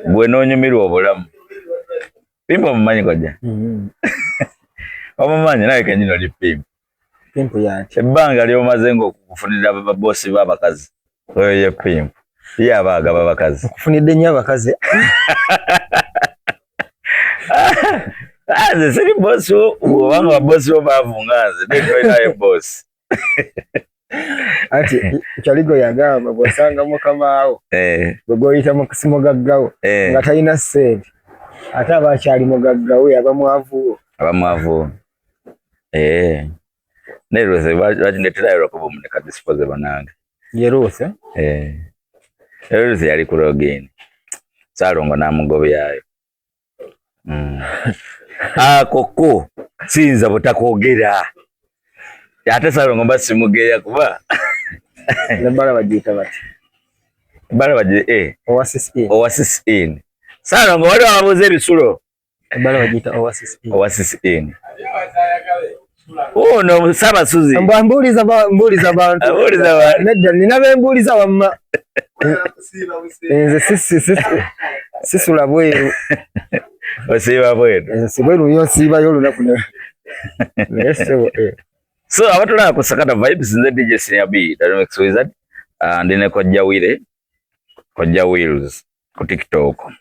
Gwe nonyumirwa obulamu. Pimpo mumanyi kojja. Omumanyi naye kenyino li Pimpo. Pimpo yati. Ebbanga lyomaze ng'okufunira ababossi b'abakazi. Oyo ye Pimpo. Ye abaaga b'abakazi. Okufunidde nnyo abakazi. Nze siri bossi obanga ababossi bo baavunganze netolinaye bossi. Ati Kyaligo yagamba bw'osanga mukamaawo bwe goyita mu kasimo gaggawo nga talina ssente ate aba akyali mugaggawe abamwavuwo. Ne Rose bakineterayo lwakuba omuneka disposable nange. Ye Rose? Rose yali ku login. Saalongo n'amugobyayo. Koko sinza butakwogera. Ate Saalongo basimugeya kuba. Nebala bagiyita bati. Bala baje Oasis in. Saalongo wali wabuze ebisulo. Bala bagiyita Oasis in. No Sabasuzi. Mbuuliza bantu. Nedda nina bembuuliza wamma. Nze sisula bweru. Osiiba bweru. Sibweru yo siibayo olunaku ne. So abatulaba ku Sakata Vibes nze DJ Senior B Dynamics Wizard and ne Kojja Wheels ku TikTok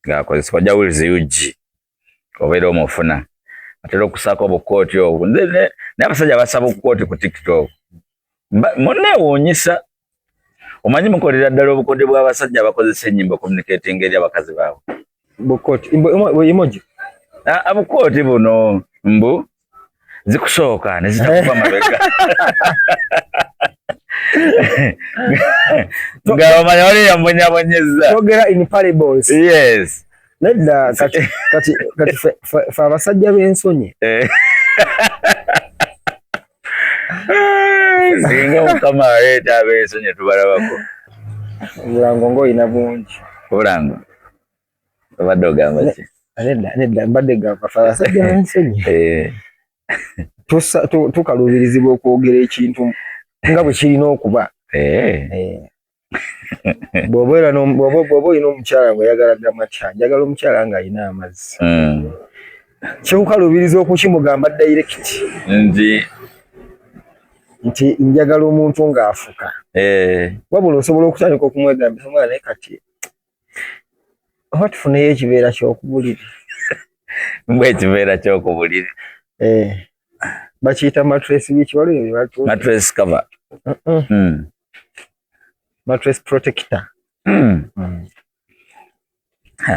nga Kojja Wheels UG obeera omufuna atera okusako obukooti obwo nze n'abasajja basaba obukooti ku TikTok munneewuunyisa omanyi mukolera ddala obukooti bw'abasajja abakozesa ennyimba communicating eri abakazi baabwe bukooti emoji abukooti buno mbu zikusooka ne zitakuva mabega nga omanya wali yambonyabonyeza togera in parables. Yes. Nedda kati fa abasajja b'ensonyi singa Mukama aleeta ab'ensonyi tubalabako obulango ng'olina bungi obulango obadde ogamba ki? Nedda mbadde gamba fa abasajja b'ensonyi tukaluubirizibwa okwogera ekintu nga bwe kirina okuba. Bw'oba olina omukyala ng'oyagala gamatya njagala omukyala ng'alina amazzi kyekukaluubiriza okukimugamba direct nti njagala omuntu ng'afuka wabula osobola okutandika okumwegambisa omwana naye kati oba tufuneyo ekibeera ky'okubuliri mbw ekibeera ky'okubuliri bakiyita mattress biki waliwo mattress cover mattress protector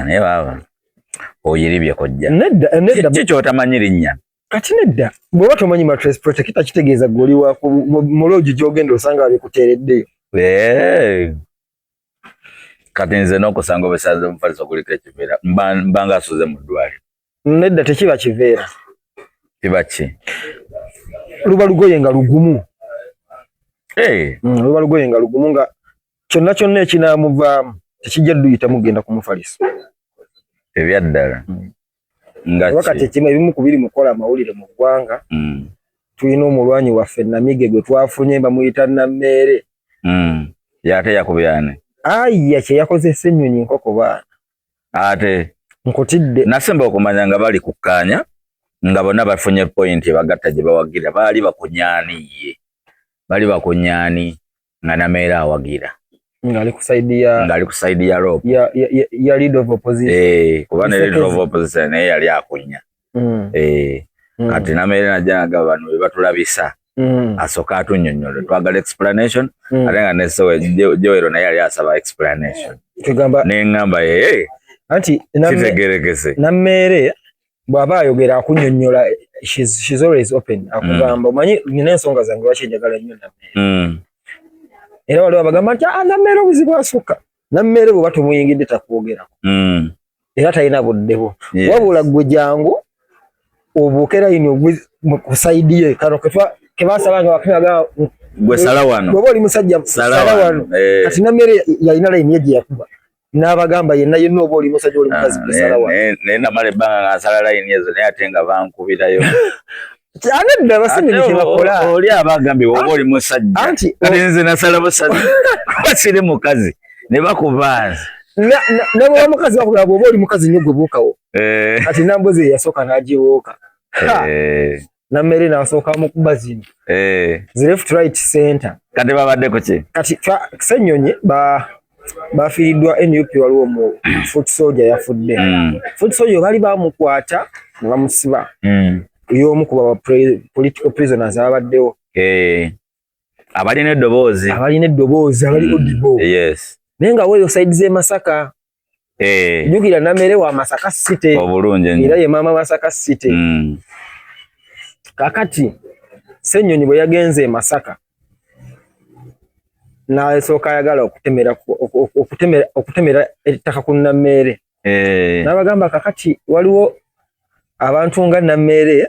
naye baba oyiribye Kojja nedda kikyotamanyi linnya kati nedda bw'oba tomanyi mattress protector kitegeeza gwe oli waako mu loogi gy'ogenda osanga babikuteereddeyo kati nze n'okusanga obusaze omufaliso kuliko ekiveera mbanga asuze mu ddwaliro. Nedda tekiba kiveera kiba ki? Luba lugoye nga lugumu. Luba lugoye nga lugumu nga kyonna ekinaamuvaamu tekijja dduyita mugenda kumufaliso. Ebyaddala. Wakati ekimu ebimu ku biri mukola amawulire mu ggwanga tulina omulwanyi waffe Namige gwe twafunye bamuyita Nammeere. Y'ate yakubyane. Aya kye yakozesa ennyonyi nkoko baana. Ate nkotidde nasemba okumanya nga bali kukkaanya nga bonna bafunye point bagatta gye bawagira baali bakunyaani nga Nammeere awagira ngali ku side ya rope ya lead of opposition kuba ne lead of opposition naye yali akunya kati Nammeere najja nga bano be batulabisa asoka atunnyonnyola twagala explanation ate nga nesowe Joero naye yali asaba explanation neŋŋamba anti kitegerekese Nammeere bw'aba ayogera akunnyonnyola she's always open akugamba omanyi nina ensonga zange lwaki njagala nnyo Nammeere era waliwo abagamba nti Nammeere obuzibu asukka Nammeere bw'oba tomuyingidde takwogerako era talina buddebo wabula ggwe jangu obuuke layini ku sayidi ye kano ke basalanga bakinaga gwe sala wano bw'oba oli musajja sala wano kati Nammeere yalina layini ye gye yakuba n'abagamba yenna oba oli musajja oli mukazi gwe sala wano naye namala ebbanga nga nsala layini ezo naye ate nga bankubirayo nedda abasinga kye bakola oli abagambye oba oli musajja kati nze nasala busazi kuba siri mukazi ne bakubanze na mukazi wakulaba oba oli mukazi nnyo gwe buukawo kati Namboze yasooka n'agiwooka Nammere n'asooka mu kuba zino zi left right center kati babadde ku ki kati Ssenyonyi bafiiriddwa NUP waliwo mu foot soldier yafudde foot soldier bali bamukwata nga bamusiba y'omu ku ba political prisoners ababaddewo abalina eddoboozi abali audible yes naye nga weeyo side z'e Masaka jjukira Nammere wa Masaka City obulungi era ye maama Masaka City kakati Ssenyonyi bwe yagenze e Masaka n'asooka ayagala okutemera ettaka ku Nammere n'abagamba kakati waliwo abantu nga Nammere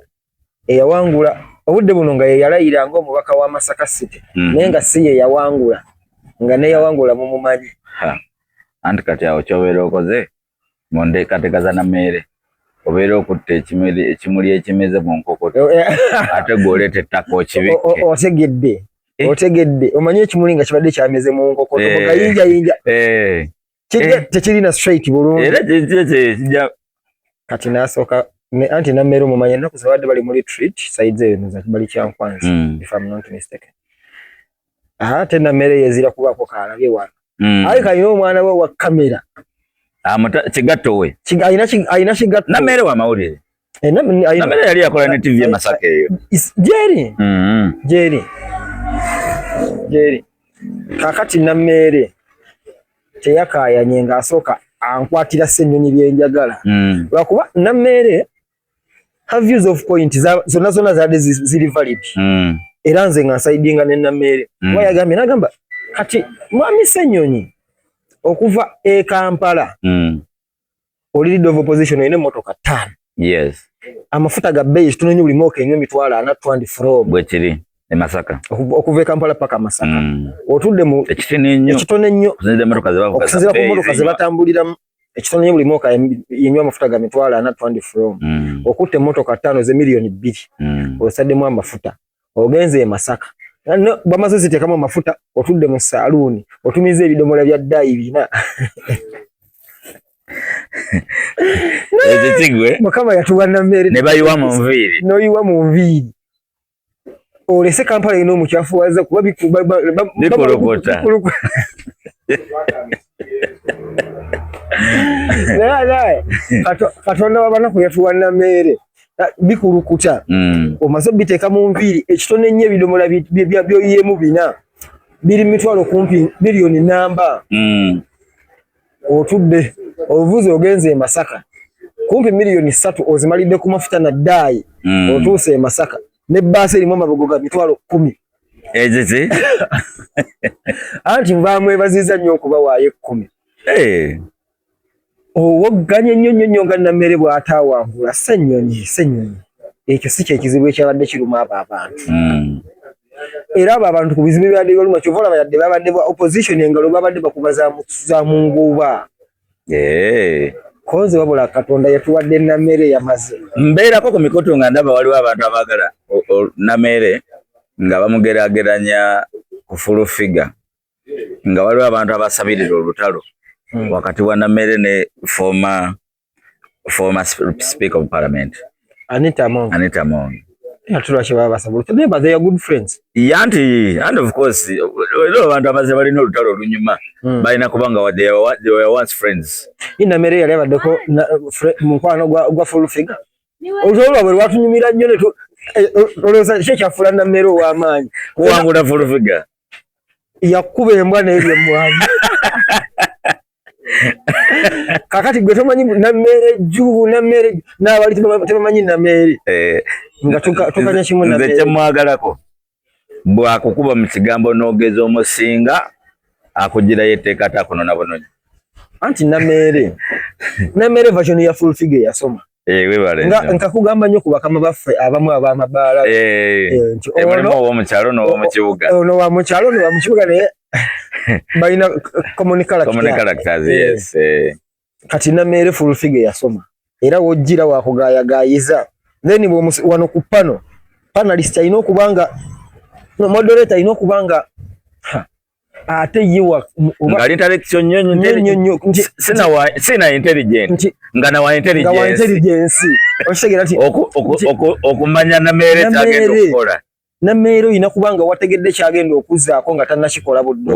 eyawangula obudde buno nga ye yalayira ng'omubaka wa Masaka City naye nga si ye yawangula nga neyawangula mumumanyi anti kati awo kyobeera okoze mu nteekateeka za Nammere obeera okutta ekimuli ekimeze mu nkokoto ate gw'oleeta ettaka okibikke otegedde omanyi ekimuli nga kibadde kyameze mu nkokoto mugayinjayinja tekirina straight bulungi era kijja kati n'asooka anti Nammere omumanyi ennaku zabadde bali mu retreat side eyo bali Kyankwanzi if I'm not mistaken ate Nammere yezira kubaako kaalabye wano ayi kalina omwana we wa kamera kigatto we ayina kigatto Nammere wa mawulire Nammere yali yakola ne TV Masaka eyo Jerry kakati Nammere teyakaayanye ng'asooka ankwatira Ssenyonyi byenjagala lwakuba Nammere have views of point zonna zaadde ziri valid era nze nga nsaidinga ne Nammere kuba yagambye n'agamba kati mwami Ssenyonyi okuva e Kampala oli leader of opposition olina emmotoka 5 yes amafuta ga bbeeyi kitono nnyo buli mwaka enywa $200 from bwe kiri e Masaka okuva e Kampala paka Masaka otudde mu ekitono ennyo okusinziira ku mmotoka ze batambuliramu ekitono nnyo buli mwaka yenywa amafuta ga $200 from okutte emmotoka 5 ze miliyoni 2 osaddemu amafuta ogenze e Masaka bamaze ziteekamu amafuta otudde mu saaluuni otumiza ebidomola bya ddayi bina ekitigwe Mukama yatuwa Nammere ne bayiwa mu nviiri n'oyiwa mu nviiri olese Kampala erina omukyafu waza kuba bikulukota naye Katonda w'abanaku yatuwa Nammere bikulukuta omaze biteeka mu nviiri ekitono ennyo ebidomola byoyiyeemu bina biri mitwalo kumpi miliyoni namba otudde ovuze ogenze e Masaka kumpi miliyoni 3 ozimalidde ku mafuta na ddaayi otuuse e Masaka ne bbaasi erimu amabugo ga $10,000 eziti anti baamwebaziza nnyo okubawaayo 10 owogganye nnyo nga Nammere bw'ataawangula Ssenyonyi ekyo si kyekizibu ekyabadde kiruma abo abantu era abo abantu ku bizibu byabadde byoluma kyova olaba yadde babadde bwa opposition engalo babadde bakuba za munguuba koze wabula Katonda yatuwadde Nammere yamaze mbeerako ku mikutu nga ndaba waliwo abantu abaagala Nammere nga bamugeraageranya ku full figure nga waliwo abantu abasabirira olutalo wakati wa Nammere ne former speaker of parliament Anita Among yatulwa baba basabulu neighbor they are good friends and of course abantu abaze balina olutalo olunyuma balina kubanga they were once friends Nammere yali abaddeko mukwano gwa full figure olwolwa bwe lwatunyumira nnyo ne olowooza kyekyafula Nammere ow'amaanyi kuwangula full figure yakuba embwa n'ebyo emmwanyi kakati gwe tomanyi Nammere juu Nammere n'abali tebamanyi Nammere nga tukanya kimu Nammere nze kyemwagalako bwakukuba mu kigambo n'ogeza omusinga akugirayo etteeka ate akunona bunonyi anti Nammere version ya full figure yasoma nkakugamba nnyo ku bakama baffe abamu ab'amabaala mulimu ow'omukyalo n'ow'omukibuga ono wa mukyalo no wa mukibuga naye balina common characters yes kati Nammere full figure yasoma era wojjira wakugayagayiza then wano ku panelist alina okubanga moderator alina okubanga ate yiwa ngali interaction nyonyo sina intelligent ngana wa intelligence oshegera ati okumanya na mere tagenda okukola na mere ina kubanga wategedde kyagenda okuzaako nga tannakikola buddo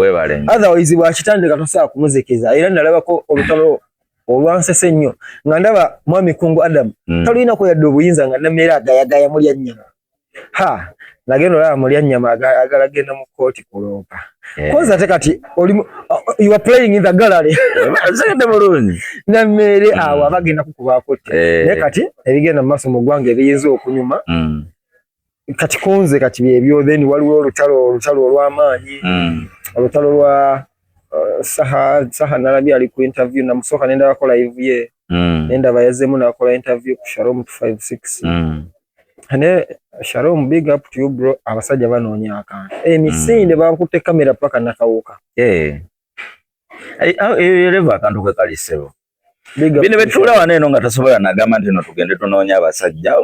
otherwise bwakitandika tosaa kumuzikiriza era nalabako olutalo olwansese nnyo nga ndaba mwami Kungu Adam talina ko yadde obuyinza nga namera agayagaya mulya nnyama nagenda olaba mulya nnyama agalagenda mu kooti kuloopa koza ate kati you are playing in the gallery azende bulungi namere awo abagenda kukubaako naye kati ebigenda mu maaso mu ggwanga ebiyinza okunyuma kati kunze kati byebyo then waliwo olutalo olw'amaanyi olutalo lwa saha nalabye ali ku interview namusooka nenda bakola live ye nenda bayazemu nakola interview ku Shalom 256 ane Shalom, big up to you bro. Abasajja banoonya akantu emisinde bakutte kamera paka nakawuka leva akantu ke kalisebo bino betula waneno nga tasobola nagamba nti no tugende tunoonya abasajja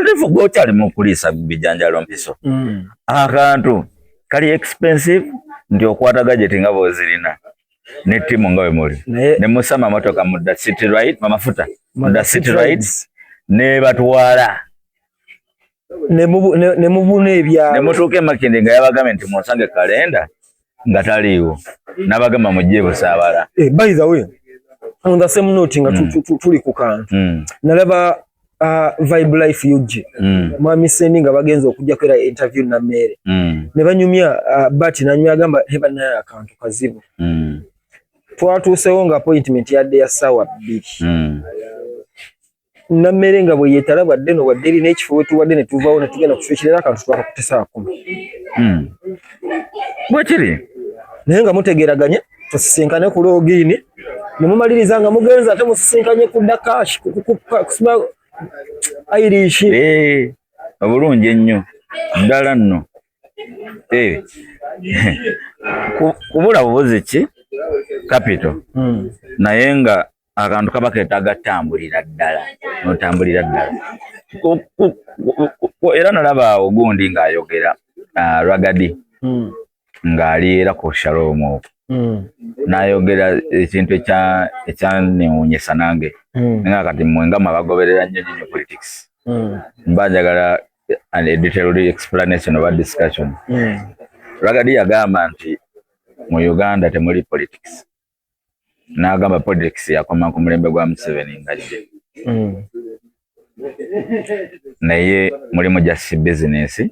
levo gokyali mu kulisa bijanjalo mpiso akantu kali expensive ndio okwata gadget nga bozirina ne timu ngawe muli ne musama motoka muda city ride mamafuta muda city rides ne batwala ne mubune ebya ne mutuke Makindye nga yabagamba nti musange kalenda nga taliwo nabagamba mujje busabala by the way on the same note nga tuli ku kantu nalaba Vibe Life UG mwami Sendi nga bagenza okujja kwera interview na mere ne banyumya but nanyumya agamba heba naye akantu kazibu twatuusewo nga appointment yadde ya sawa 2 na mere nga bwe yetalaba ddeno wadde erina ekifo wetuwadde ne tuvaawo ne tugenda kufikirira akantu twakakutesa 10 bwekiri naye nga mutegeraganye tusisinkane ku logini ne mumaliriza nga mugenza ate musisinkanye ku Dakash kusima Irish obulungi ennyo ddala nno kubula bubuzi ki capital naye nga akantu kaba keetaaga tambulira ddala notambulira ddala era nalaba ogundi ng'ayogera Ragadi ng'ali era ku Shalom okwo n'ayogera ekintu ekyanewuunyisa nange nga kati mwenga mwabagoberera nnyo politics mba njagala a detailed explanation of discussion Ragadi yagamba nti mu Uganda temuli politics n'agamba politics yakoma ku mulembe gwa Museveni ngajje naye mulimu just business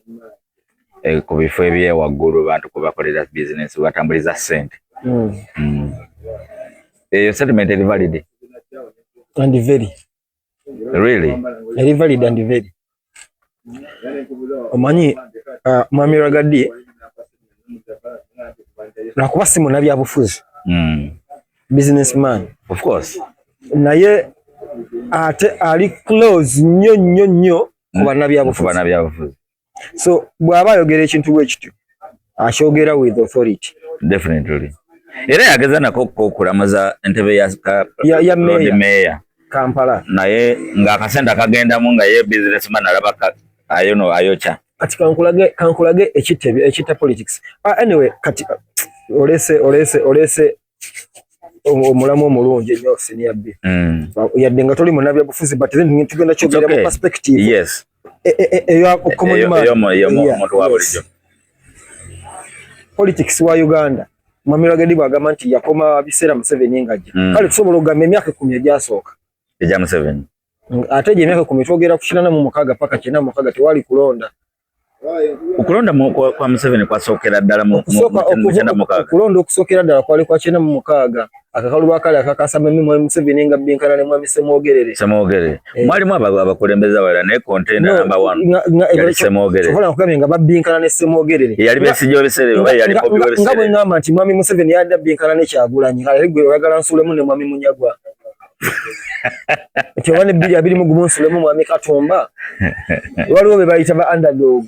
ku bifo ebyewaggulu bantu kubakolera business batambuliza ssente eyo settlement is valid and very really very valid and very omanyi mwami Ragadi nakuba simu nabyabufuzi businessman of course naye ate ali close nnyo kuba nabyabufuzi so bw'aba ayogera ekintu bwekityo akyogera with authority definitely era yageza nako okulamuza entebe ya meya Kampala naye ng'akasente akagendamu nga ye businessman alaba ayokya kati kankulage ekita politics anyway kati olese omulamu omulungi ennyo senior B yadde nga toli munabyabufuzi but then tugenda kyogera mu perspective yes eyo common man politics wa Uganda mwami Ragadi bwagamba nti yakoma biseera Museveni ngajja kale tusobola okugamba emyaka 10 egyasooka eja Museveni ate gye emyaka 10 twogera ku 96 paka 96 tewali kulonda okulonda kwa Museveni kwasookera ddala mu kulonda okusookera ddala kwali kwa 96 akakaluba kale akakasama mimi Museveni nga binkana ne mwami Semogerere mwalimu abakulembeza bala ne contender number 1 Semogerere sobola okugambye nga babinkana ne Semogerere yali besijjo bisere oba yali pobyo bisere nga bwe ngamba nti mwami Museveni yadda binkana ne Kyagulanyi kale gwe oyagala nsulemu ne mwami Munyagwa kyobane bili abiri mu gumunsulemu mwami Katumba waliwo be bayita ba underdog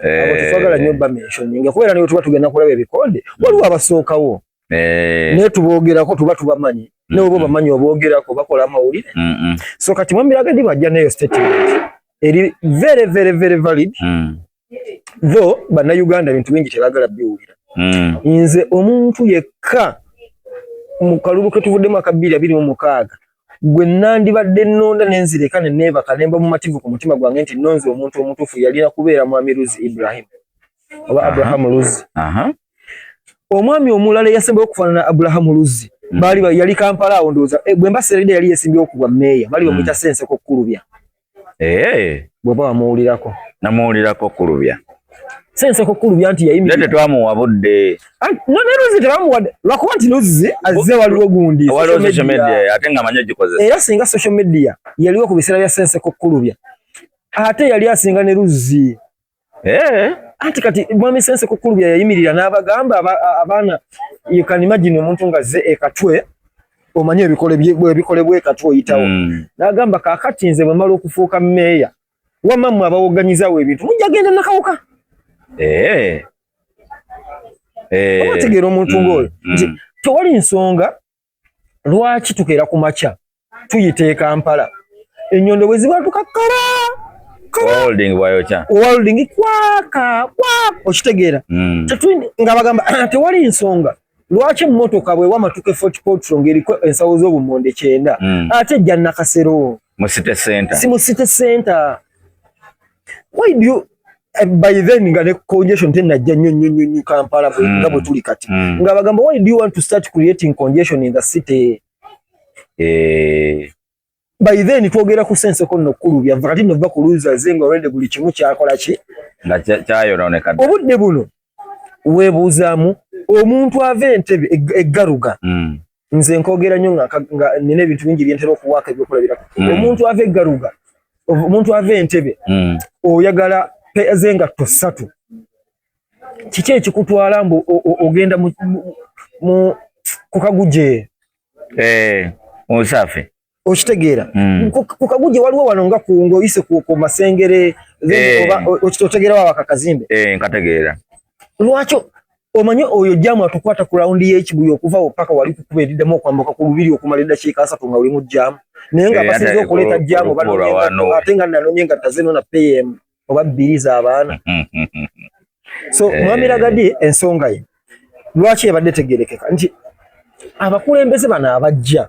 abo tufagala nnyo ba mention nga kubera niyo tuba tugenda kulaba ebikonde waliwo abasookawo ne tubogerako tuba tubamanyi ne bo bamanyi obogerako bakola amawulire so kati mwami Ragadi bajja neyo statement eri very very very valid though bana Uganda bintu bingi tebagala biwulira nze omuntu yekka mu kalulu ke tuvuddemu aka 2026 gwe nandibadde nnonda nenzireka ne neebaka nemba mu mativu ku mutima gwange nti nonze omuntu omutuufu yalina kubeera mwami Luzi Ibrahim oba Abraham Luzi. Omwami omulala yasembayo okufaanana Abraham Luzi baali yali Kampala awo ndowooza bwe mbaseeride yali yeesimbyewo okugwa meeya baali bamuyita Ssenseko Kulubya. Bw'oba wamuwulirako. Namuwulirako Kulubya. Ssenseko Kulubya nti yayimirira. Nate twamuwa budde. No ne Luzi tebamuwadde lwakuba nti Luzi azze waliwo gundi. Waliwo social media ate nga amanyi ogikozesa. Era singa social media yaliwo ku biseera bya Ssenseko Kulubya ate yali asinga ne Luzi. Anti kati mwami Ssenseko Kulubya yayimirira n'abagamba abaana you can imagine omuntu nga ze ekatwe omanye ebikolebwa ekatwe oyitawo n'agamba kaakati nze bwe mala okufuuka meeya wammammwe abawoganyizawo ebintu mujja genda nakawuka. Obategeera omuntu ng'oyo nti tewali nsonga lwaki tukeera ku makya tuyita Kampala ennyondo bwe ziba tukakkala Holding kwaka okitegeera nga bagamba tewali nsonga lwaki emmotoka bwe wamatuke Fort Portal ng'eriko ensawo z'obumonde 9 ate ejja Nakasero mu city center. Si mu city center. Why do you by then nga ne congestion tenajja nnyo Kampala nga bwe tuli kati nga bagamba why do you want to start creating congestion in the city? By then twogera ku Ssenseko nno Kulubya vakati nova kuluza zenga already buli kimu kyakola ki nga kyayonooneka. Obudde buno weebuuzaamu omuntu ava Entebbe eggaruga nze nkogera nnyo nga nina ebintu bingi byentera okuwaaka ebyokulabirako. Omuntu ava eggaruga omuntu ava Entebbe oyagala zengatto 3 kiki ekikutwala mbu ogenda ku Kaguje Musafe okitegeera ku Kaguje waliwo wano nga kungo oyise ku Masengere oba okitegeera wabaka Kazimbe nkategeera lwaki omanyi oyo jamu atukwata ku raundi y'ekibuye okuva paka wali kukuba eddamu okwambuka ku lubiri okumala eddakiika 3 nga oli mu jamu naye nga basinze okuleeta jamu ate nga nanonye nga tazeno na PM oba bbiriza abaana. So mwami Ragadi ensonga ye lwaki ebadde tegerekeka nti abakulembeze bano abajja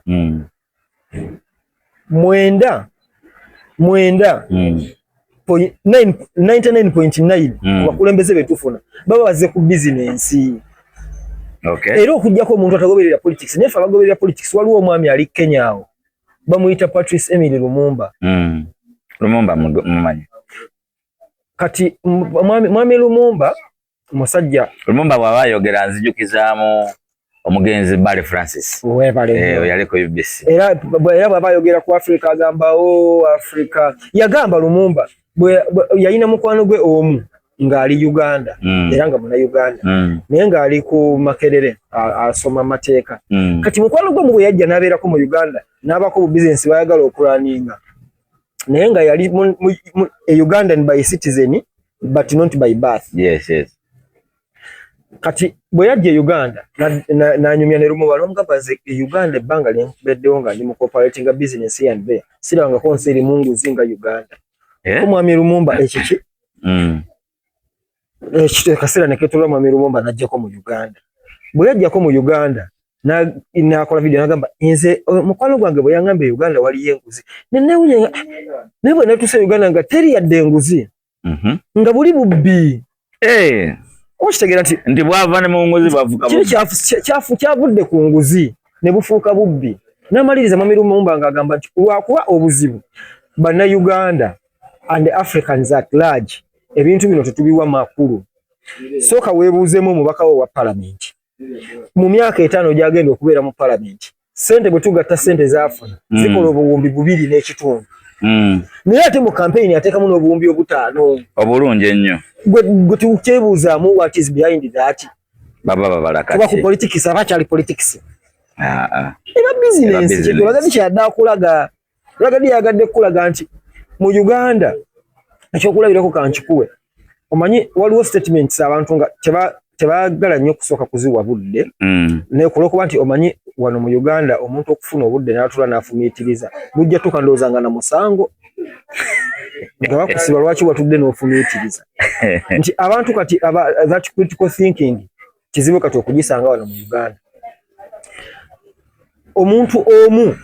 99.9 abakulembeze betufuna baba bazze ku bizinensi. Era okujjako omuntu atagoberera politics nefe abagoberera politics waliwo omwami ali Kenya awo bamuyita Patrice Emily Lumumba. Lumumba mumanyi kati mwami Lumumba musajja Lumumba bw'aba ayogera nzijukizaamu omugenzi Bale Francis yaliko UBC era bw'aba ayogera ku Africa agamba Africa yagamba Lumumba yalina mukwano gwe omu ng'ali Uganda era nga muna Uganda naye ng'ali ku Makerere asoma amateeka kati mukwano gwe mu bwe yajja n'abeerako mu Uganda n'abako bu bizinesi bayagala okulaninga naye nga yali Ugandan by citizen but not by birth. Yes. Kati bwe yajja Uganda nanyumya ne Lumumba n'omugamba nze Uganda ebbanga lyembeddewo nga ndi mu cooperating business and there siranga ko nseri mungu zinga Uganda ko mwami Lumumba ekiki kasera ne ketula mwami Lumumba najjako mu Uganda bwe yajjako mu Uganda nakola video nagamba nze mukwano gwange bwe yangambe Uganda wali yenguzi nenewunya nebwe netuse Uganda nga teri yadde enguzi nga buli bubbi okitegeera nti bwava ne mu nguzi bavuga kiri kyafu kyavudde ku nguzi ne bufuuka bubbi n'amaliriza mwami Lumumba ng'agamba nti lwakuba obuzibu banna Uganda and Africans at large ebintu bino tetubiwa makulu sooka weebuuzeemu omubaka wo wa parliament mu myaka 5 gyagenda okubeera mu parliament sente bwe tugatta sente zaafuna zikola obuwumbi 2.5 naye ate mu campaign ateekamu n'obuwumbi 5 obulungi ennyo gwe tukyebuuzaamu what is behind that baba babalaka kuba ku politics abakyali politics eba business kyetulagadi kyadda kulaga Ragadi yagadde kulaga nti mu Uganda ekyokulabirako kankikuwe omanyi waliwo statements abantu nga tebaagala nnyo kusooka kuziwa budde naye kulwokuba nti omanyi wano mu Uganda omuntu okufuna obudde n'atula n'afumiitiriza bujja tuka ndowooza nga na musango nga bakusiba lwaki watudde n'ofumiitiriza nti abantu kati that critical thinking kizibu kati okugisanga wano mu Uganda. Omuntu omu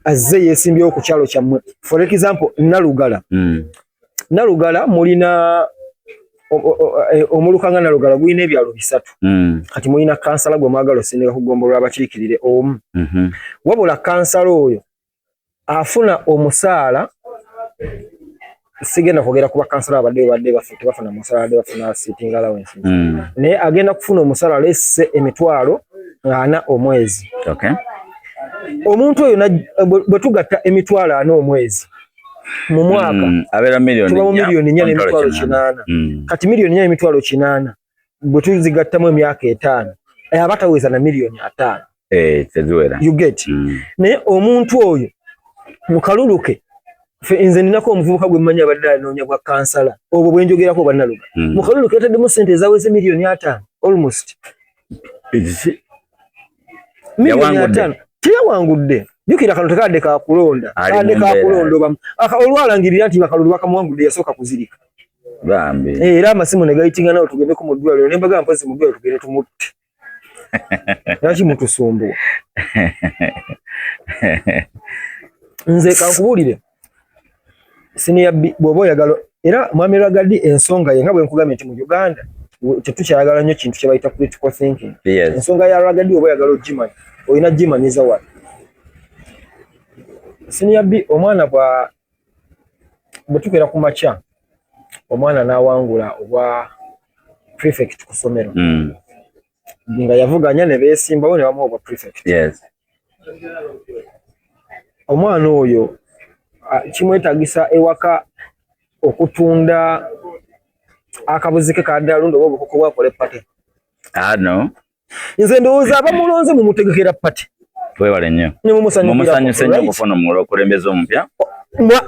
azze yeesimbyewo ku kyalo kyammwe. For example, Nalugala. Nalugala mulina omulukanga Nalugala gulina ebyalo 3. Kati mulina kansala gwe mwagala osinga kugombolola abakiikirire omu. Wabula kansala oyo afuna omusaala, sigenda kwogera kuba kansala abadde bafuna musaala abadde bafuna sitting allowance. Naye agenda kufuna omusaala lesse emitwalo 40 omwezi. Okay. Omuntu oyo bwe tugatta emitwalo 40 omwezi mu mwaka abera milioni 4 emitwalo 8. Kati milioni 4 emitwalo 8 bwe tuzigattamu emyaka 5 abataweza na milioni 5. Tezuwera. You get. Naye omuntu oyo mu kaluluke nze ninako omuvubuka gwe mmanyi abadde anoonya bwa kansala obwo bwe njogerako bannaluga. Mu kaluluke yataddemu ssente ezaweze milioni 5 almost. Milioni 5 teyawangudde. Jukira kano tekadde kakulonda. Kadde kakulonda olwalangirira nti bakalulu bakamuwangudde yasooka kuzirika. Bambi. Era amasimu ne gayitinga nawo tugende ku muddwaliro ne mbaga mpozi mu ddwaliro tugende tumutte. Lwaki mutusumbuwa? Nze kankubuulire. Senior bw'oba oyagala era Mwami Ragadi ensonga ye nga bwe nkugambye nti mu Uganda tetukyayagala nnyo kintu kye bayita critical thinking. Ensonga ya Ragadi oba oyagala ogimanyi olina gimanyiza wala. Senior omwana bwe tukeera ku makya omwana n'awangula obwa prefect ku ssomero. Nga yavuganya ne beesimbawo ne bamuwa obwa prefect. Omwana oyo kimwetagisa ewaka okutunda akabuzi ke kadalunda oba obukoko bwakola epate. No. Nze ndowooza abamulonze mumutegekera pate. Twebale nnyo. Mumusanyuse nnyo okufuna omukulembeze omupya.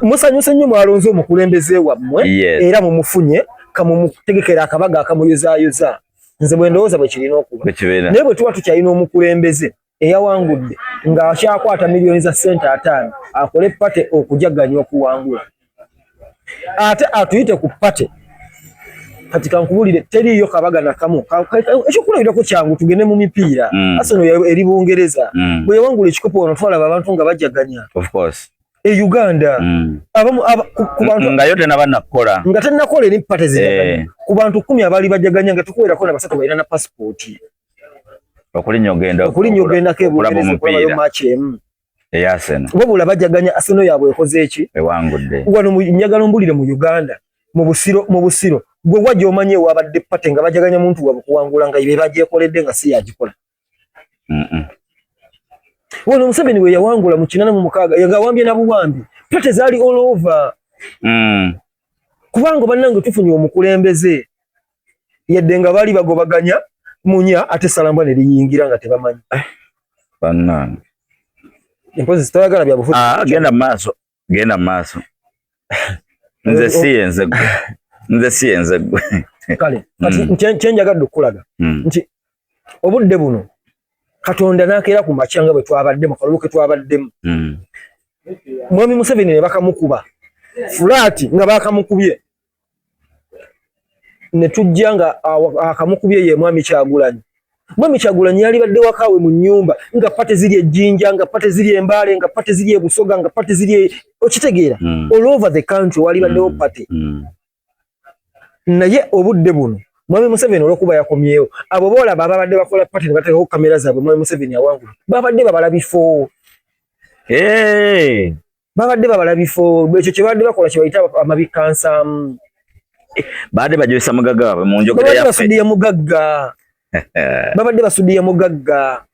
Musanyuse nnyo mwalonze omukulembeze wammwe era mumufunye kamumutegekera akabaga akamuyozaayoza. Nze bwe ndowooza bwe kirina okuba. Naye bwe tuba tukyalina omukulembeze eyawangudde ng'akyakwata milioni za ssente 5 akole pate okujaganya okuwangula. Ate atuyite ku pate kati kankubulire teriyo kabaga nakamu. Ekyokulabirako kyangu tugende mu mipiira. Arsenal eri Bungereza. Bwe yawangula ekikopo wano twalaba abantu nga bajaganya. Of course. Uganda. Ku bantu nga yote nabannakola. Nga tannakola eri pate zijaganya. Ku bantu 10 abali bajaganya nga tukuwerako na basatu balina na passport. Okulinya ogenda ke Bungereza kwa match emu. Arsenal. Wabula bajaganya Arsenal yabwe ekoze eki? Ewangudde. Wano mu nyagalo mbulire mu Uganda mu busiro gwe wajja omanye wabadde pate nga bajaganya muntu wabwe kuwangula nga ibe bagyekoledde nga si yagikola. Wano Museveni we yawangula mu 86 yagawambye na buwambi pate zaali all over. Kubanga bannange tufunye omukulembeze yadde nga bali bagobaganya munya ate salambwa ne liyingira nga tebamanyi. Bannange. Impozi sitayagala bya bufuti. Genda maaso. Nze siyenze gwe. Kale, kati njagadde okulaga. Nti obudde buno Katonda nakeera ku makyanga bwe twabadde mu kaluluke twabaddemu. Mwami Museveni ne bakamukuba. Flat nga bakamukubye. Ne tujja nga akamukubye ye Mwami Kyagulanyi. Mwami Kyagulanyi yali badde wakawe mu nnyumba nga pate ziri ejjinja nga pate ziri embaale nga pate ziri ebusoga nga pate ziri okitegeera all over the country wali baddewo pate. Naye obudde buno Mwami Museveni olwokuba yakomyewo abo bola babadde bakola pate ne bateekawo kamera zaabwe Mwami Museveni awangula babadde babala bifo. Babadde babala bifo ekyo kye badde bakola kye bayita amabikansa. Badde bajoyesa mugagga waabwe mu njogera yaffe. Basudiya mugagga. Babadde basudiya mugagga.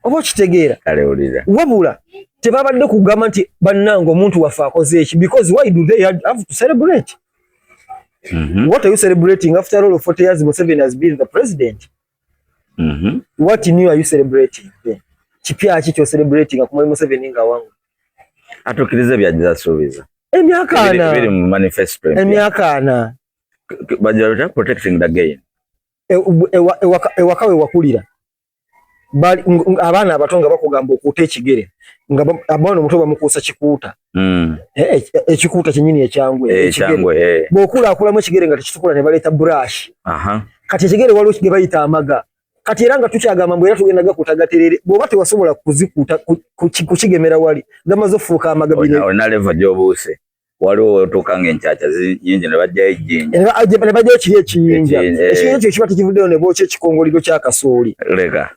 Oba kitegeera. Wabula tebabadde kugamba nti bannange omuntu waffe akoze eki because why do they have to celebrate? What are you celebrating after all of 40 years Museveni has been the president? What new are you celebrating? Kipya ki kyo celebrating ku Museveni nga wangu? Atokiriza byajiza suubiza. Emyaka ana. Biri mu manifesto. Emyaka ana. Bajja protecting the gain. Ewakawe wakulira. Bali abaana abatonga bakugamba okuta ekigere nga abaana omuto bamukuusa kikuuta. Ekikuuta kinyini ekyangwe. Ekyangwe. Bw'okula akulamu ekigere nga tekitukula ne baleeta brush. kati ekigere waliwo kige bayita amaga kati era nga tukyagamba mbu era tugendaga kutagaterere bw'oba tewasobola kuzikuta kukigemera wali gamaze okufuuka amaga bine olina level gy'obuuse waliwo wetuuka ng'enkyakya nyingi ne bajjayo ejjinja ne bajjayo ekiri ekiyinja ekiyinja kyo kiba tekivuddeyo ne bookya ekikongoliro kya kasooli leka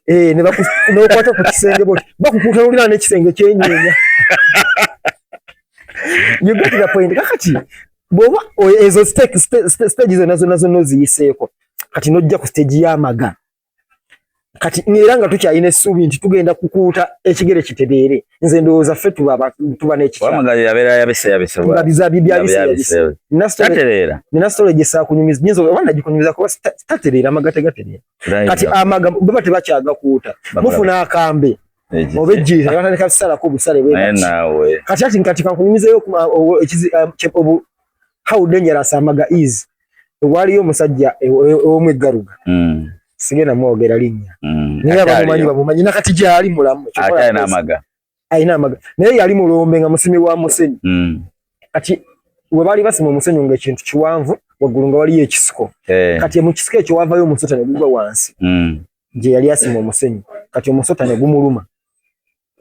n'okwata ku kisenge boti bakukuutanulira n'ekisenge kyenyinya you get the point kakati bw'oba ezo stage zonna zonna oziyiseeko kati n'ojja ku stage y'amaga kati era nga tukyalina essuubi nti tugenda kukuuta ekigere kitereere nze ndowooza ffe tuba n'ekikyatereera nina sitole gyesaakunyumiza nyinza oba nagikunyumiza kuba tatereera amaga tegatereera kati amaga baba tebakyaga mufuna akambe oba ejjiisa batandika kusalako obusale kati ati nkati kankunyumizeyo how dangerous amaga is waliyo omusajja ow'omweggaruga sigenda mwogera linnya naye bamumanyi nakati gyali mulamu alina amaga naye yali mulombe nga musimi wa musenyu kati we baali basima omusenyu ng'ekintu kiwanvu waggulu nga waliyo ekisiko kati mu kisiko ekyo wavayo omusota ne gugwa wansi gye yali asima omusenyu kati omusota ne gumuluma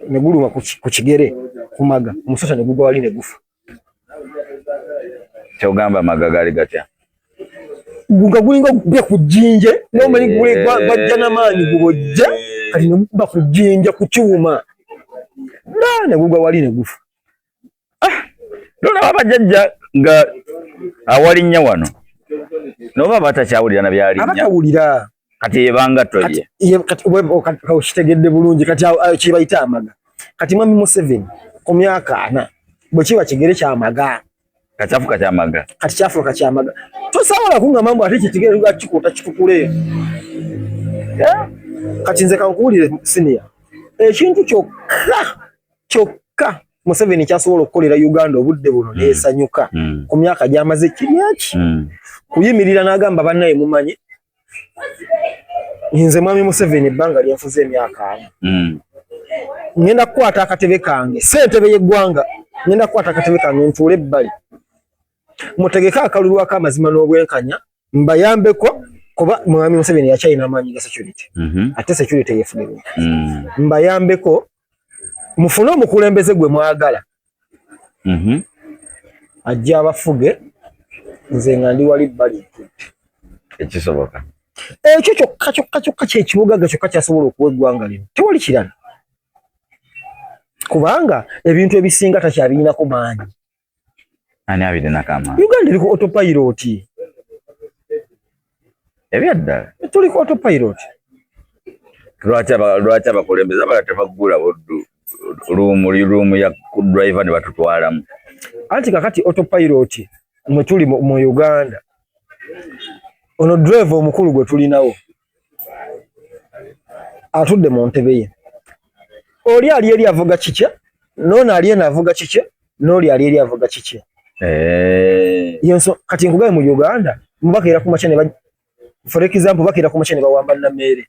ne guluma ku kigere ku maga omusota ne gugwa wali ne gufa kyogamba amaga gaali gatya nga gulinga gubye ku jjinje n'omanyi gwajja n'amaanyi gubojja kati ne gukuba ku jjinja ku kyuma ne gugwa wali ne gufa nolaba bajjajja nga awalinnya wano noba batakyawulira na byalinnya abatawulira kati yebanga tolye kitegedde bulungi kati kibayita amaga kati mwami Museveni ku myaka 4 bwe kiba kigere kyamaga kachafuka kyamaga kati kyafuka kyamaga tosabola kunga mambo ate kitigere nga kikuta kitukule kati nze kankuwulire senior ekintu kyokka Museveni kyasobola okukolera Uganda obudde buno neesanyuka ku myaka gy'amaze kiryaki kuyimirira n'agamba bannaye mumanyi nze mwami Museveni ebbanga lyenfuza emyaka 4 ngenda kukwata akatebe kange ssentebe y'eggwanga ngenda kukwata akatebe kange ntuule ebbali mutegeka akalulu ak'amazima n'obwenkanya mbayambeko kuba mwami Museveni yakyalina amaanyi ga security ate security yefunire mbayambeko mufune omukulembeze gwe mwagala ajja abafuge nze nga ndi wali bbali ekisoboka ekyo kyokka kyekibugaga kyokka kyasobola okuwa eggwanga lino tewali kirala kubanga ebintu ebisinga takyabirinako maanyi ani abirinako amaanyi Uganda eri ku autopilot ebyaddala tuli ku autopilot lwaki abakulembeze abala tebaggula ruumu ya driver ne batutwalamu anti kakati autopilot mwe tuli mu Uganda ono driver omukulu gwe tulinawo atudde mu ntebe ye oli ali eri avuga kikye n'ono ali eno avuga kikye n'oli ali eri avuga kikye yenso kati nkugaye mu Uganda mubakira ku makya for example bakira ku makya ne bawamba Namere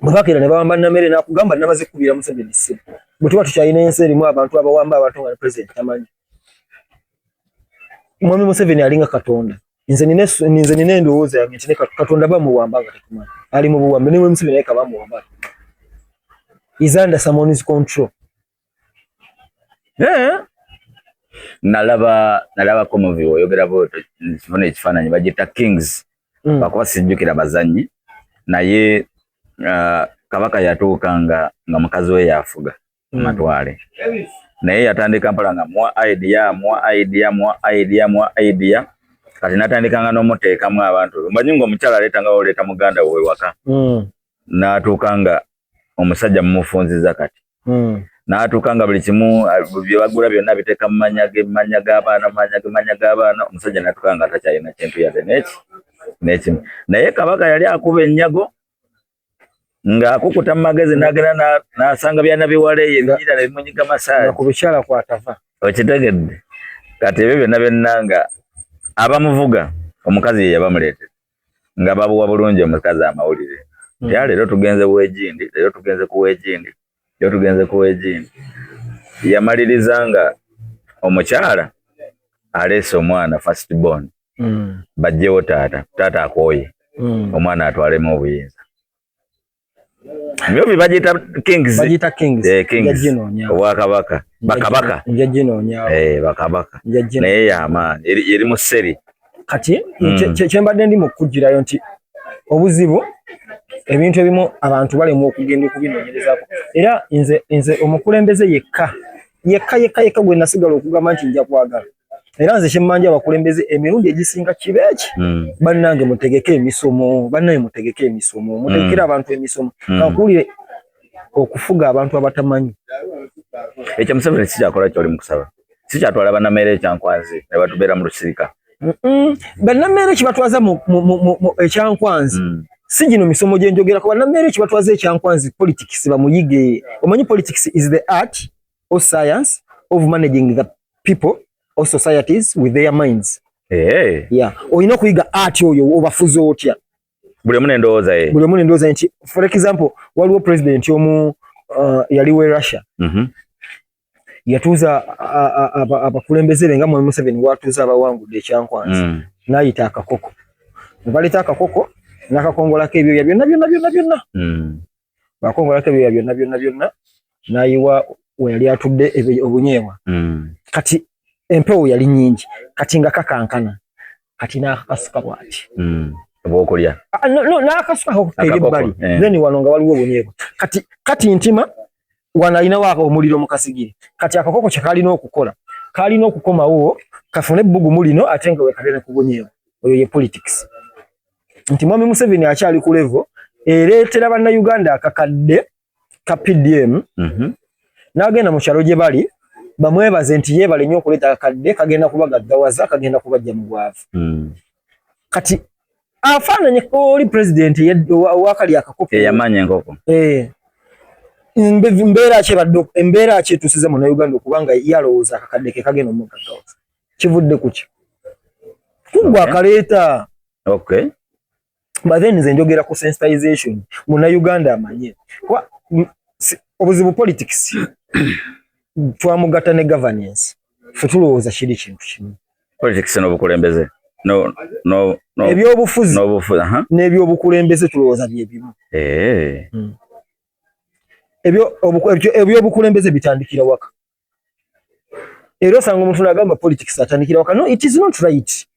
mubakira ne bawamba Namere nakugamba namaze kubira Museveni ssimu bwe tuba tukyalina ensi erimu abantu abawamba abantu nga president tamanyi mwami Museveni alinga Katonda nze nina endowooza yange nti Katonda bamuwamba nga tetumanyi ali mu buwambe niwe Museveni naye kabamuwamba is under someone's control nalaba ko movie oyogera boto nfuna ekifaananyi bagita Kings bakuba sijjukira bazanyi naye kabaka yatuuka nga mukazi we yafuga amatwale naye yatandika mpala nga mwa idea kati natandikanga n'omuteekamu abantu mbanyi ng'omukyala oleeta muganda we waka n'atuuka nga omusajja mumufunziza kati n'atuuka nga buli kimu bye bagula byonna biteeka mu manya g'abaana omusajja n'atuuka nga atakyalina kintu yadde n'ekimu naye kabaka yali akuba ennyago ng'akukuta mu magezi n'agenda n'asanga byana biwaleeyo ebijira ne bimunyiga masaagi ku bikyala kwatava okitegedde kati ebyo byonna byonna abamuvuga omukazi ye yabamuleetera nga babuwa bulungi omukazi amawulire leero tugenze ku weegindi yamaliriza nga omukyala aleese omwana first born bajjewo taata akooye omwana atwalemu obuyinza. Myobi bagita kings obwakabaka bakabaka bakabaka naye y'amaanyi eri mu sseri kati kyembadde ndi mu kujjirayo nti obuzibu ebintu ebimu abantu balemu okugenda okubinoonyerezaako era nze omukulembeze yekka gwe nasigala okugamba nti nja kwagala era nze kyemmanja abakulembeze emirundi egisinga kibeeki bannange mutegeke emisomo mutegekere abantu emisomo kakuwulire okufuga abantu abatamanyi ekyo Museveni sikyakola kyoli mu kusaba sikyatwala bannammeere ekyankwanzi ne batubeera mu lusirika bannammeere kibatwaza mu ekyankwanzi si gino misomo gye njogerako bannammeere kibatwaza ekyankwanzi politics bamuyige omanyi politics is the art or science of managing the people or societies with their minds. Oyina okuyiga art oyo obafuze otya buli omu n'endowooza nti for example waliwo president omu yaliwo Russia yatuuza abakulembeze be nga Mwami Museveni watuuza abawangudde ekyankwanzi n'ayita akakoko ne baleeta akakoko n'akakongolako ebyoya byonna bakongolako ebyoya byonna n'ayiwa we yali atudde obunyeebwa kati empewo yali nyingi kati nga kakankana kati n'akakasuka bw'ati obwokulya n'akasuka ebbali then wano nga waliwo obunyeebwa kati ntima wano alinawo omuliro mu kasigiri kati akakoko kye kalina okukola kalina okukomawo kafune ebbugumu lino ate nga wekatene ku bunyeebwa oyo ye politics nti Mwami Museveni akyali ku level ereetera bannayuganda akakadde ka PDM n'agenda mu kyalo gye bali bamwebaze nti yeebale nnyo okuleeta akakadde kagenda kubagaddawaza kagenda kubajja mu bwavu kati afaananye oli president owakali akakoko eyamanya enkoko embeera ki etuusiza munnayuganda okubanga yalowooza akakadde ke kagenda omugaddawaza kivudde ku ki kugwa akaleeta but then nze njogera ku sensitization munnayuganda amanye obuzibu politics twamugatta ne governance fe tulowooza kiri kintu kimu politics n'obukulembeze ebyobufuzi n'ebyobukulembeze tulowooza bye bimu ebyobukulembeze bitandikira waka era osanga omuntu n'agamba politics atandikira waka no it is not right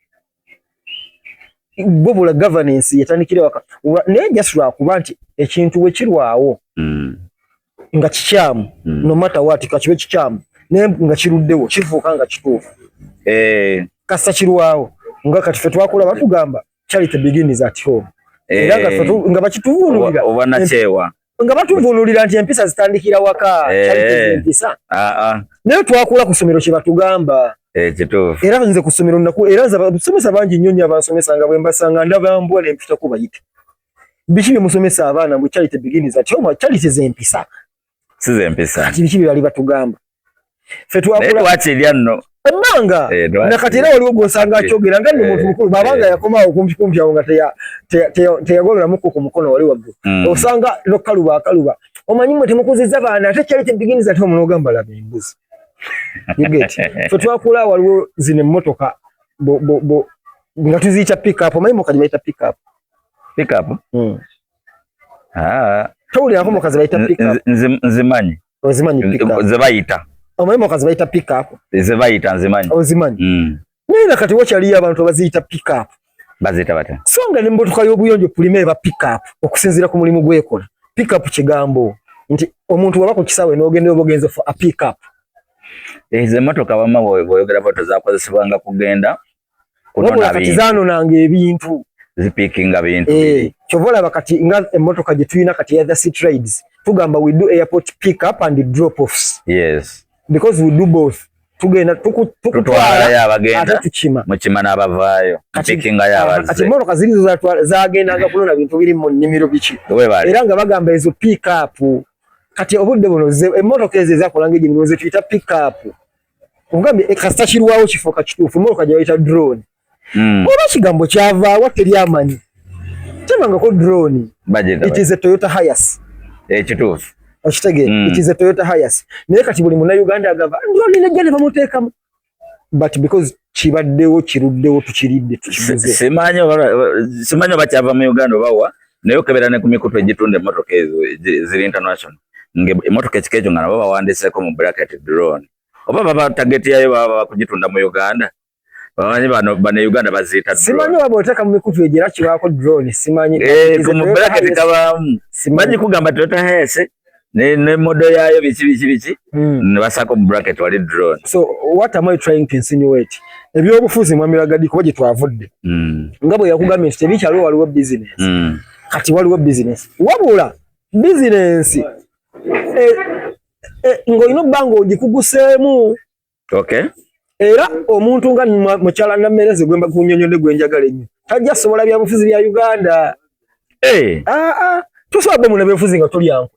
bobula governance yatandikira waka naye just lwakuba nti ekintu bwe kirwawo nga kikyamu no matter what kakibe kikyamu naye nga kiruddewo kifuuka nga kituufu kasa kirwawo nga kati fe twakola batugamba charity begins at home era nga bakituvuunulira oba nakyewa nga batuvuunulira nti empisa zitandikira waka charity empisa naye twakula ku ssomero kye batugamba kituufu era nze ku ssomero naku era abasomesa bangi nnyo nnyo abansomesa nga bwe mbasanga ndaba mbwa ne mpitako bayita biki bye musomesa abaana bwe charity begins at home charity z'empisa si z'empisa biki bye bali batugamba fe twakula twakirya nno emmanga nakati era waliwo gw'osanga akyogera nga nno muntu mukulu babanga yakomawo kumpi awo nga teyagololamuko ku mukono wali waggulu osanga nokaluba akaluba omanyi mwe temukuzizza baana ate charity begins at home n'ogamba laba embuzi yegeti fe twakula waliwo zino emmotoka nga tuziyita pick-up omanyi mokazi bayita pick-up towulirako mokazi bayita pick-up nzimanyi zebayita omanyi mokazi bayita pick-up zebayita nzimanyi ozimanyi naye nakati wakyaliyo abantu abaziyita pick-up baziyita bata so nga n'emmotoka y'obuyonjo pulima eba pick-up okusinziira ku mulimu gwekola pick-up kigambo nti omuntu waba ku kisaawe n'ogenda obugenzo for a pick-up ezo emmotoka bamma bw'oyogera bwatyo zaakozesebwanga kugenda kunona kati zaanonanga ebintu zipiikinga bintu kyova olaba kati nga emmotoka gye tulina kati ya the city rides tugamba we do airport pick up and drop offs because we do both tugenda tukutwala abagenda mukima n'abavaayo piikinga y'abazze kati emmotoka zirizo zagendanga kunona bintu biri mu nnimiro biki era nga bagamba ezo pick up kati obudde buno emmotoka ezo ezakolanga egyo ze tuyita pick up ogambye kasita kirwawo kifuuka kituufu emmotoka gye bayita drone oba kigambo kyavaawa teryamanyi tebangako drone it is a Toyota Hiace ekituufu okitegeera it is a Toyota Hiace naye kati buli munnayuganda agamba drone nejja ne bamuteekamu but because kibaddewo kiruddewo tukiridde tukibuze simanyo bakyava mu Uganda bawa naye okebera ne ku mikutu egitunda emmotoka ezo ziri international emmotoka ekikejo nga nabo bawandiseeko mu bracket drone oba baba target yayo baba bakugitunda mu Uganda bamanyi bano Uganda baziyita drone simanyi waba oteka mu mikutu egira kibaako drone simanyi mu bracket kabaamu simanyi kugamba Toyota Hiace ne model yayo biki ne basako mu bracket wali drone. So what am I trying to insinuate? Ebyobufuzi mwamiragadi ko gye twavudde ngabo yakugambye nti tebikyalo waliwo business kati waliwo business wabula business ngoyino bango ogikuguseemu. Okay. Era omuntu nga mukyala Namereze gwemba kunyonyonde gwenjagala ennyo tajja sobola byabufuzi bya Uganda. Tusobola mu byabufuzi nga tuli anko.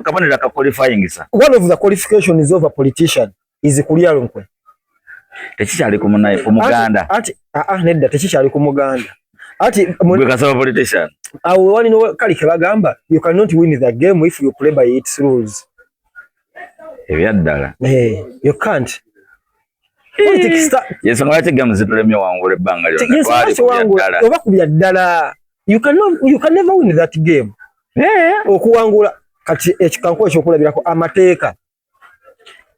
Kabonera ka qualifying sa. One of the qualifications of a politician is kulyalo nkwe. Tekikyali ku munaye ku Muganda. Ati nedda tekikyali ku Muganda. Ati mwe kasaba politician. Awo wali no kali kebagamba you cannot win the game if you play by its rules. Ebyaddala. You can't. Politics yes ngati gamu zitulemye wangule banga lyo. Yes wangule oba kubyaddala. You can never win that game. Okuwangula kati ekikanko ekyokulabirako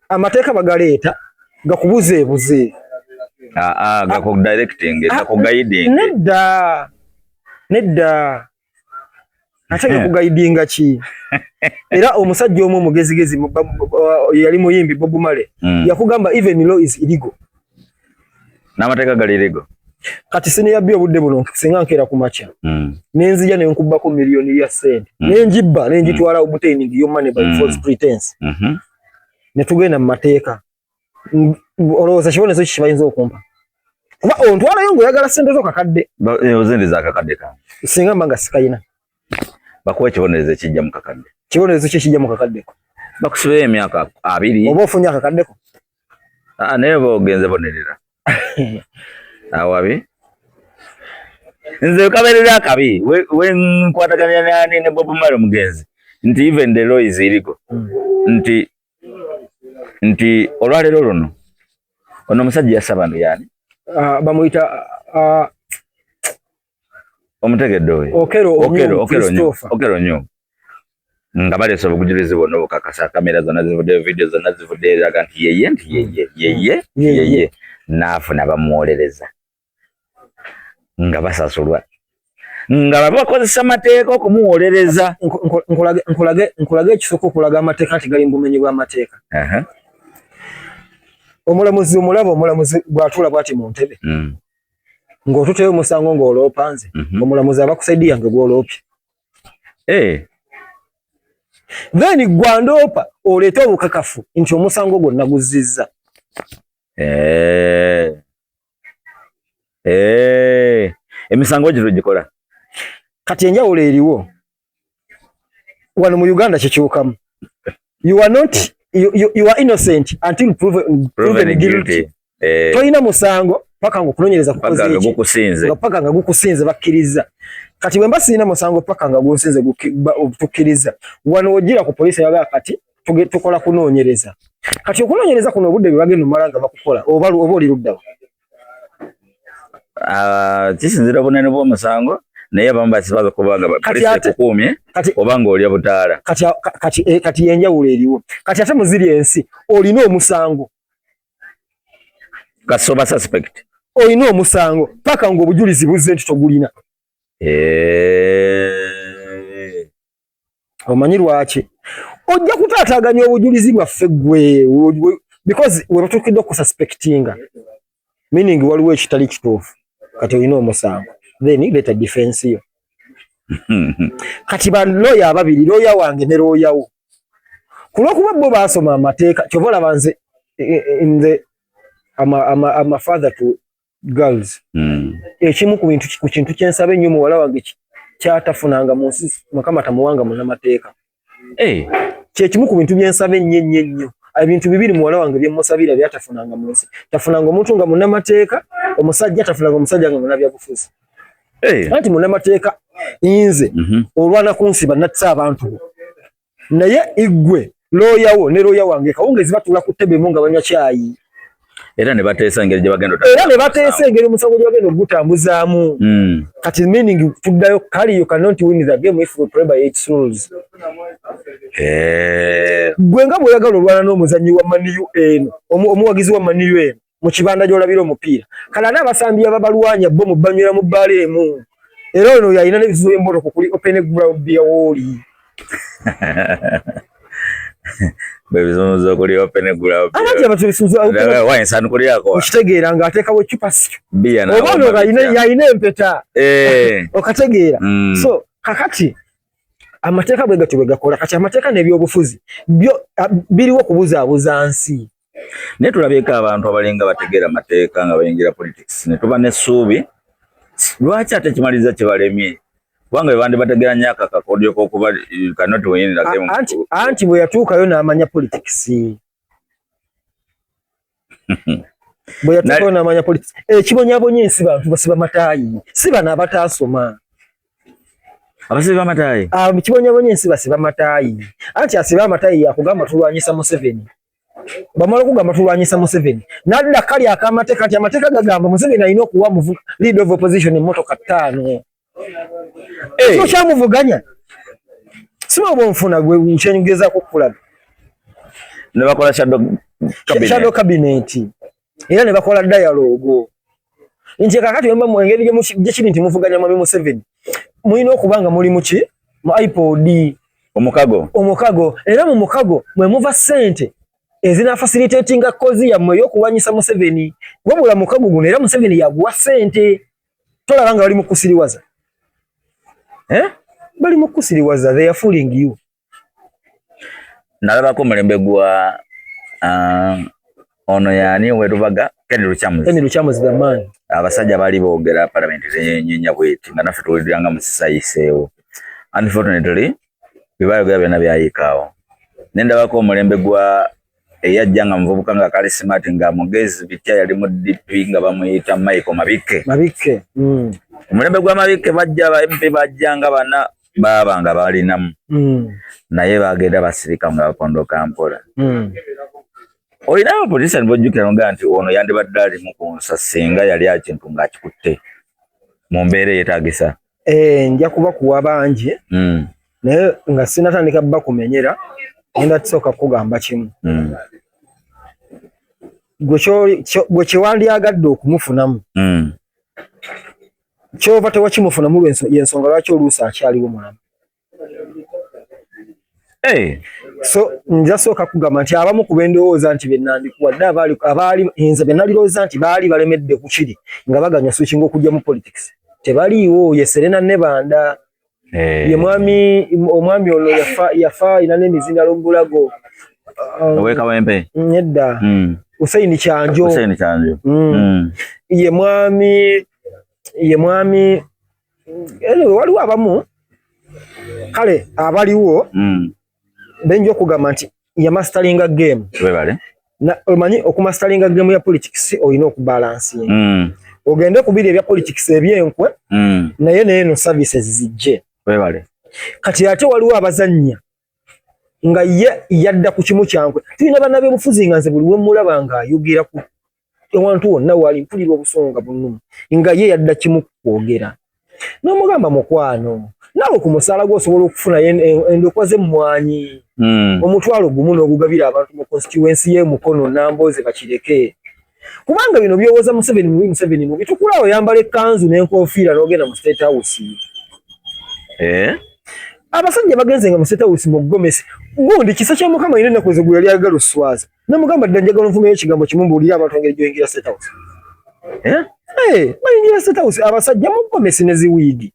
amateeka bagaleeta gakubuzeebuze. Gako directing gako guiding. Nedda ate gakuguidinga ki? Era omusajja omu mugezigezi yali muyimbi Bob Marley yakugamba even law is illegal. N'amateeka gali illegal. Kati siniyabbi obudde buno singa nkeera ku makya nenzija ne nkubbako miliyoni ya sente nenjibba nenjitwala obutaining yo money by false pretense ne tugenda mu mateeka olowooza kibonezo kibayinza okumpa kuba ontwalayo ng'oyagala sente zo kakadde ozindi za kakadde ka singa mba nga sikayina bakuwa ekibonerezo ekijja mu kakadde kibonerezo ki ekijja mu kakaddeko bakusibayo emyaka 2 oba ofunye akakaddeko naye bogenze bonerera awabi nze kaberera akabi we nkwataganya nani ne Bob Marley mugenzi nti even the law is illegal nti olwalero luno ono musajja yasaba ndo yani bamuyita omutegedde we okero nyo nga baleese obujulizi bwonna obukakasa kamera zonna zivudde video zonna zivudde eraga nti yeye naafuna bamuwolereza nga basasulwa nga bakozesa amateeka okumuwolereza. Nkulage ekisoko okulaga amateeka nti gali mu bumenyi bw'amateeka. Omulamuzi omulamuzi bw'atuula bw'ati mu ntebe ng'otuteyo omusango ng'oloopa nze omulamuzi aba kusaidiya nga gw'oloopye. Then gwandoopa oleete obukakafu nti omusango gwonna guzzizza. Emisango gino gikola kati enjawulo eriwo wano mu Uganda kikyukamu. You are innocent until proven guilty. Toyina musango paka ngokunoonyereza kukoze paka nga gukusinze bakkiriza. Kati bwe mba sirina musango paka nga gunsinze tukkiriza wano ogira ku poliisi yaga kati tukola kunoonyereza. Kati okunoonyereza kuno obudde bwe bagenda omala nga bakukola oba oli luddawo. Kisinzira bunene bw'omusango naye abamu basibaza kubanga poliisi kukumye obanga olya butaala. Kati enjawulo eriwo. Kati ate muziri ensi olina omusango kasoba suspect olina omusango paka ng'obujulizi buzze nti togulina. Omanyi lwaki ojja kutaataaganya obujulizi bwaffe gwe because we batuukidde okususpectinga meaning waliwo ekitali kituufu kati olina omusango then leta defense yo. Kati ba lawyer ababiri lawyer wange ne lawyer wo kulwokuba bo baasoma amateeka kyova olaba nze I'm a father to girls. Ekimu ku kintu kyensaba ennyo muwala wange kyatafunanga mu nsi Mukama tamuwanga munnamateeka. Kyekimu ku bintu byensaba ennyo ebintu bibiri muwala wange bye musabira byatafunanga mu nsi. Tafunanga omuntu nga munnamateeka, omusajja tafunanga omusajja nga munnabyabufuzi. Anti munnamateeka inze olwana kunsiba natsa abantu naye igwe lawyer wo ne lawyer wange kawungezi batula ku ttebe munga banywa chai era ne bateesa engeri gye bagenda omusango gye bagenda ogutambuzaamu kati meaning tuddayo kali you cannot win the game if you play by its rules gwe nga bw'oyagala olwana n'omuzannyi wa maniyu eno omuwagizi wa maniyu eno mu kibanda gy'olabira omupiira kala n'abasambi ababalwanya bo mu banywera mu bbaala emu era ono yalina n'ebizibu by'emmotoka kuli open ground beer woli bebizozo kuli open ground abati abatulisuza wine san kuli yako okitegeera nga ateekawo ecupa bia na obono yalina empeta okategeera so kakati amateeka bwe gatyo bwe gakola kati amateeka n'ebyobufuzi biriwo kubuzaabuza nsi naye tulabyeko abantu abalinga bategeera amateeka nga bayingira politics ne tuba n'essuubi lwaki ate kimaliza kye balemye kubanga bandi bategeera nnyo akakakodyo k'okuba cannot win the game anti bwe yatuukayo n'amanya politics bwe yatuukayo n'amanya politics ekibonyabonya ensi bantu basiba mataayi si bano abataasoma abasiba mataayi ekibonyabonya ensi basiba mataayi anti asiba amataayi yakugamba tulwanyisa Museveni bamala okugamba tulwanyisa Museveni nadda kali akamateeka nti amateeka gagamba Museveni alina okuwa lead of opposition emmotoka 5 ekyo kyamuvuganya sima obonfuna gwe nkyenyugezaako okukulaga ne bakola shadow cabinet era ne bakola dialogue nti kakati wemba mu engeri gye kiri nti muvuganya mwami Museveni mulina okuba nga muli muki mu iPod omukago era mu mukago mwe muva ssente ezina facilitatinga kozi yammwe y'okulwanyisa Museveni wabula mukago guno era Museveni yaguwa ssente tolaba nga bali mu kusiriwaza bali mu kusiriwaza they are fooling you nalabako mulembe gwa ono yani wetubaga Kenny Luchamuzi the man abasajja bali boogera parliament ennyenya bweti nga naffe tuwuliranga musisayiseewo unfortunately bibayogera byonna byayikaawo nendabako omulembe gwa eyajja nga muvubuka nga kali smart nga mugezi bitya yali mu DP nga bamuyita Michael Mabike omulembe gwa Mabike bajja ba MP bajja nga bana baba nga balinamu naye bagenda basirika nga bapondoka mpola olina opposition bojjukira nga nti ono yandibadde ali mu kunsa singa yali akintu ng'akikutte mu mbeera yeetaagisa nja kuba kuwa bangi naye nga sinatandika bakumenyera ngenda tusooka kugamba kimu gwe kyewandyagadde okumufunamu kyova tewakimufunamu yensonga lwaki oluusi akyaliwo mulamu so nja sooka kugamba nti abamu ku bendowooza nti bennandikuwadde abaali nze bennalirowooza nti baali balemedde ku kiri nga baganya switching okujja mu politics tebaliiwo ye Serena Nebanda ye omwami ono yafa ina n'emizindalo mu Bulago Owekawempe nedda Usaini Kyanjo ye mwami waliwo abamu kale abaliwo benjo okugamba nti ya masteringa game omanyi okumasteringa game ya politics olina okubalansi ogende kubiri ebya politics ebyenkwe naye neeno services zijje kati ate waliwo abazannya nga ye yadda ku kimu kyankwe tulina bana b'ebufuzi nga nze buli we mulaba nga ayogera ku ewantu wonna wali mpulira obusonga bunnumu nga ye yadda kimu kwogera n'omugamba mukwano nawe ku musaala gw'osobola okufuna endokwa z'emmwanyi omutwalo gumu n'ogugabira abantu mu constituency y'emukono Nambooze bakireke kubanga bino byowooza Museveni mubi tukulaawo yambala ekkanzu n'enkofiira n'ogenda mu State House abasajja bagenze nga mu State House mu Gomesi gundi kisa kya Mukama ine ennaku ze gwe yali ayagala oswaza namugamba dda njagala nfumeyo ekigambo kimu mbuulira abantu engeri gy'oyingira State House bayingira State House abasajja mu Gomesi ne ziwiigi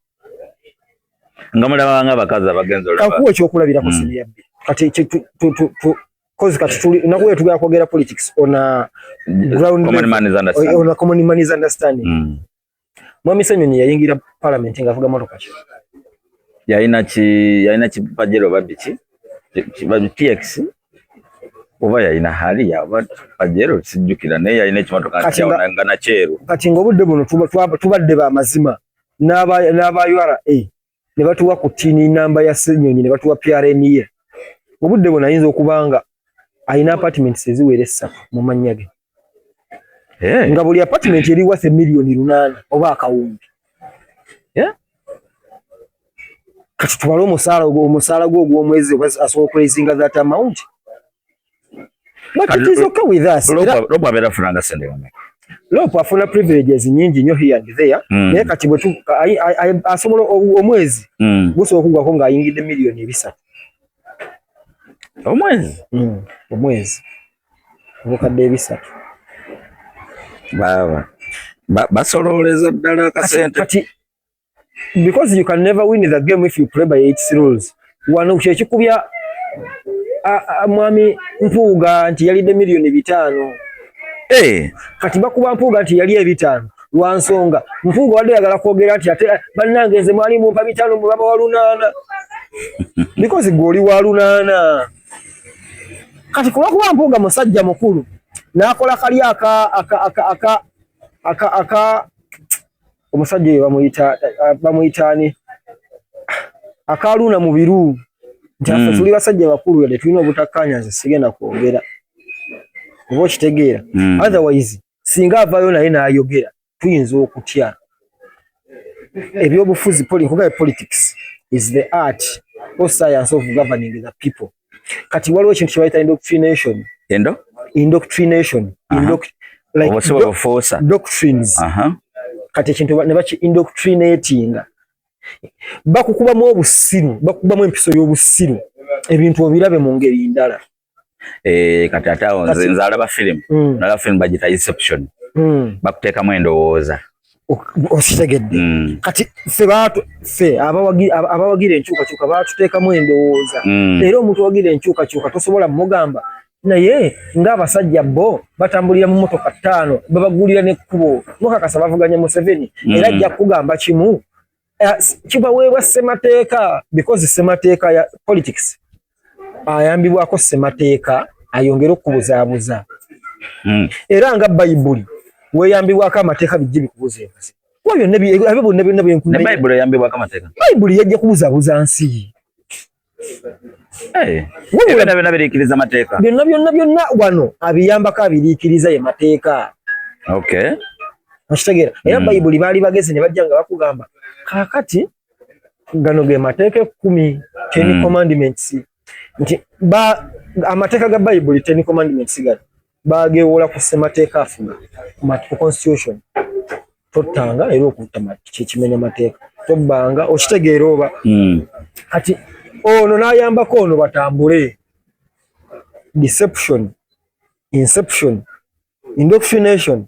nga mulaba nga abakazi abagenze olaba kakuwa ekyokulabirako sini yabbi kati kozi kati tuli nakuwe tugenda kwogera politics ona ground common man is understanding Mwami Ssenyonyi yayingira parliament nga avuga motoka ki yalina ki Pajero babiki TX oba yalina hali ya Pajero sijjukira naye yalina ekimotoka nga na kyeru kati ng'obudde buno tubadde ba mazima n'aba URA ne batuwa ku tini namba ya Ssenyonyi ne batuwa PRNA obudde bwonna ayinza okubanga alina apartments eziwera 3 mu mannya ge nga buli apartment eri worth $8,000,000 oba akawumbi kati tubale omusaala gwo ogw'omwezi asobola okulaisinga that amount. But it is okay with us. Lopo abera fulanga sende ngame. Lopo afuna privileges nyingi nnyo here and there. Naye kati bwe asobola omwezi gusobola okugwako ng'ayingidde $2,300,000. Omwezi? Omwezi. Obukadde 3. Baba. Basololeza ddala akasente. Kati because you can never win the game if you play by its rules. Wano kyekikubya mwami Mpuuga nti yalidde $5,000,000. Kati bakuba Mpuuga nti yali $5,000 lwa nsonga Mpuuga wadde yagala kwogera nti ate bannange nze mwali mumpa $5,000 mu baba wa lunaana because goli wa lunaana. Kati kuba Mpuuga musajja mukulu n'akola kali aka omusajja bamuyitaani akaluna mu biru nti affe tuli basajja bakulu yadde tulina obutakkaanya nze sigenda kwogera oba okitegeera. Otherwise singa avaayo naye n'ayogera tuyinza okutya. Ebyobufuzi politics is the art or science of governing the people. Kati waliwo ekintu kye bayita indoctrination. Doctrines. Kati ekintu ne baki indoctrinating. Bakukubamu obusiru, bakukubamu empiso y'obusiru. Ebintu obirabe mu ngeri ndala. Kati atawo nze nzalaba film. Nalaba film bagita Inception. Bakuteekamu endowooza. Okitegedde. Kati ffe abawagira enkyukakyuka baatuteekamu endowooza. Era omuntu owagira enkyukakyuka tosobola mugamba naye ng'abasajja bo batambulira mu motoka 5 babagulira n'ekkubo mukakasa bavuganya Museveni era ajja kugamba kimu kibaweebwa ssemateeka because ssemateeka ya politics ayambibwako ssemateeka ayongera okubuzaabuza era nga Bayibuli weeyambibwako amateeka bijje bikubuzeebuze byonna byenkunya Bayibuli eyambibwako amateeka Bayibuli yajja kubuzaabuza nsi byonna biriikiriza amateeka byonna wano abiyambako abiriikiriza ye mateeka okitegeera era Bayibuli baali bagezi ne bajja nga bakugamba kaakati gano ge mateeka 10 10 commandments nti amateeka ga Bayibuli 10 commandments gano bageewola ku ssemateeka afuna ku constitution tottanga era okutta kimenya mateeka tobbanga okitegeera oba kati ono n'ayambako ono batambule. Deception, inception, indoctrination.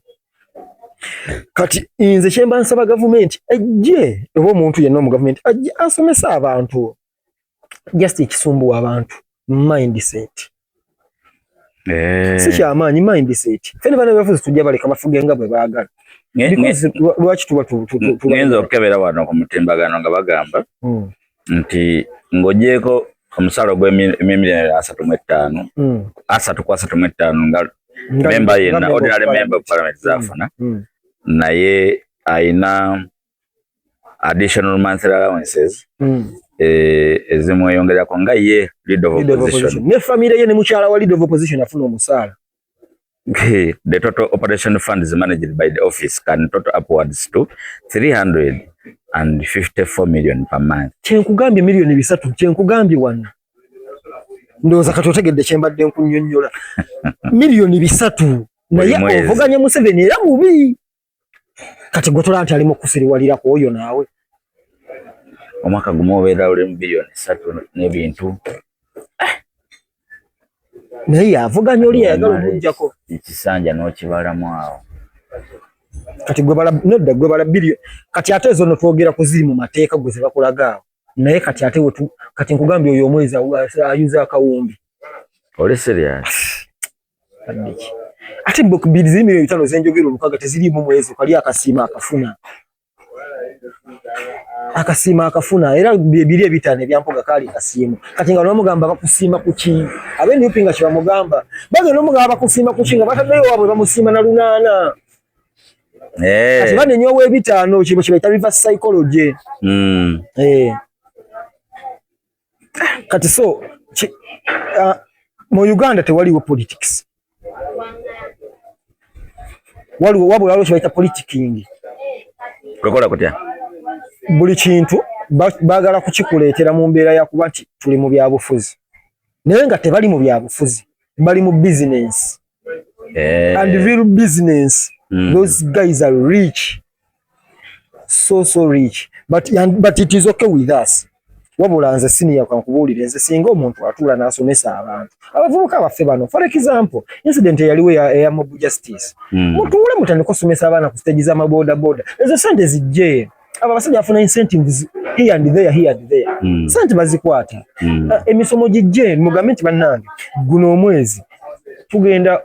Kati nze kyemba nsaba gavumenti ejje oba omuntu yenna mu gavumenti ajje asomesa abantu just ekisumbuwa abantu mindset. Si kyamaanyi mindset. Fene bana bafuzi tujja baleka bafuge nga bwe baagala. Lwaki tuba ngenza okukebera wano ku mutimbagano nga bagamba nti ng'ogyeko omusaala gw'M3.5 3.5 nga memba yenna ordinary member of parliament zaafuna naye ayina additional monthly allowances ezimweyongerako nga ye leader of opposition ne family ye ne mukyala wa leader of opposition afuna omusaala. The total operation fund is managed by the office can total upwards to 354 million per month. Kyenkugambye $3,000,000 kyenkugambye wano. Ndowooza kati otegedde kyembadde nkunnyonnyola. $3,000,000 naye ovuganya Museveni era mubi. Kati gotola nti ali mu kusiriwalirako oyo naawe. Omwaka gumu obeera oli mu $3 n'ebintu. Naye avuganya oli yayagala omuggyako. Ekisanja n'okibalamu awo. Kati gwe bala billion. Kati ate ezo twogera ku ziri mu mateeka gwe ze bakulaga awo. Naye kati ate kati nkugambye oyo omwezi ayuza akawumbi. Oli serious? Ate bili ziri $5,000 zenjogera olukaga teziri mu mwezi kali akasiima akafuna era biri $5 ebyampoga kali kasiimu. Kati nga nomugamba bakusiima kuki abeni upinga kye bamugamba baga nomugamba bakusiima kuki nga bataddeyo wabwe bamusiima na lunaana. Kati banenyowa $5 kibo kye bayita reverse psychology. Kati so mu Uganda tewaliwo politics. Wabula waliwo kyebayita politicking. Kukola kutya? Buli kintu baagala kukikuleetera mu mbeera ya kuba nti tuli mu byabufuzi. Naye nga tebali mu byabufuzi, bali mu business. And real business, those guys are rich. So rich. But it is okay with us. Wabula nze senior kankubuulire nze singa omuntu atuula n'asomesa abantu. Abavubuka baffe bano, for example, incident yaliwo ya mob justice. Mutuule mutandika okusomesa abaana ku stage z'amaboda boda. Ezo sente zijje. Aba basajja bafuna incentives here and there. Sente bazikwata. Emisomo gijje mugambe nti bannange guno omwezi tugenda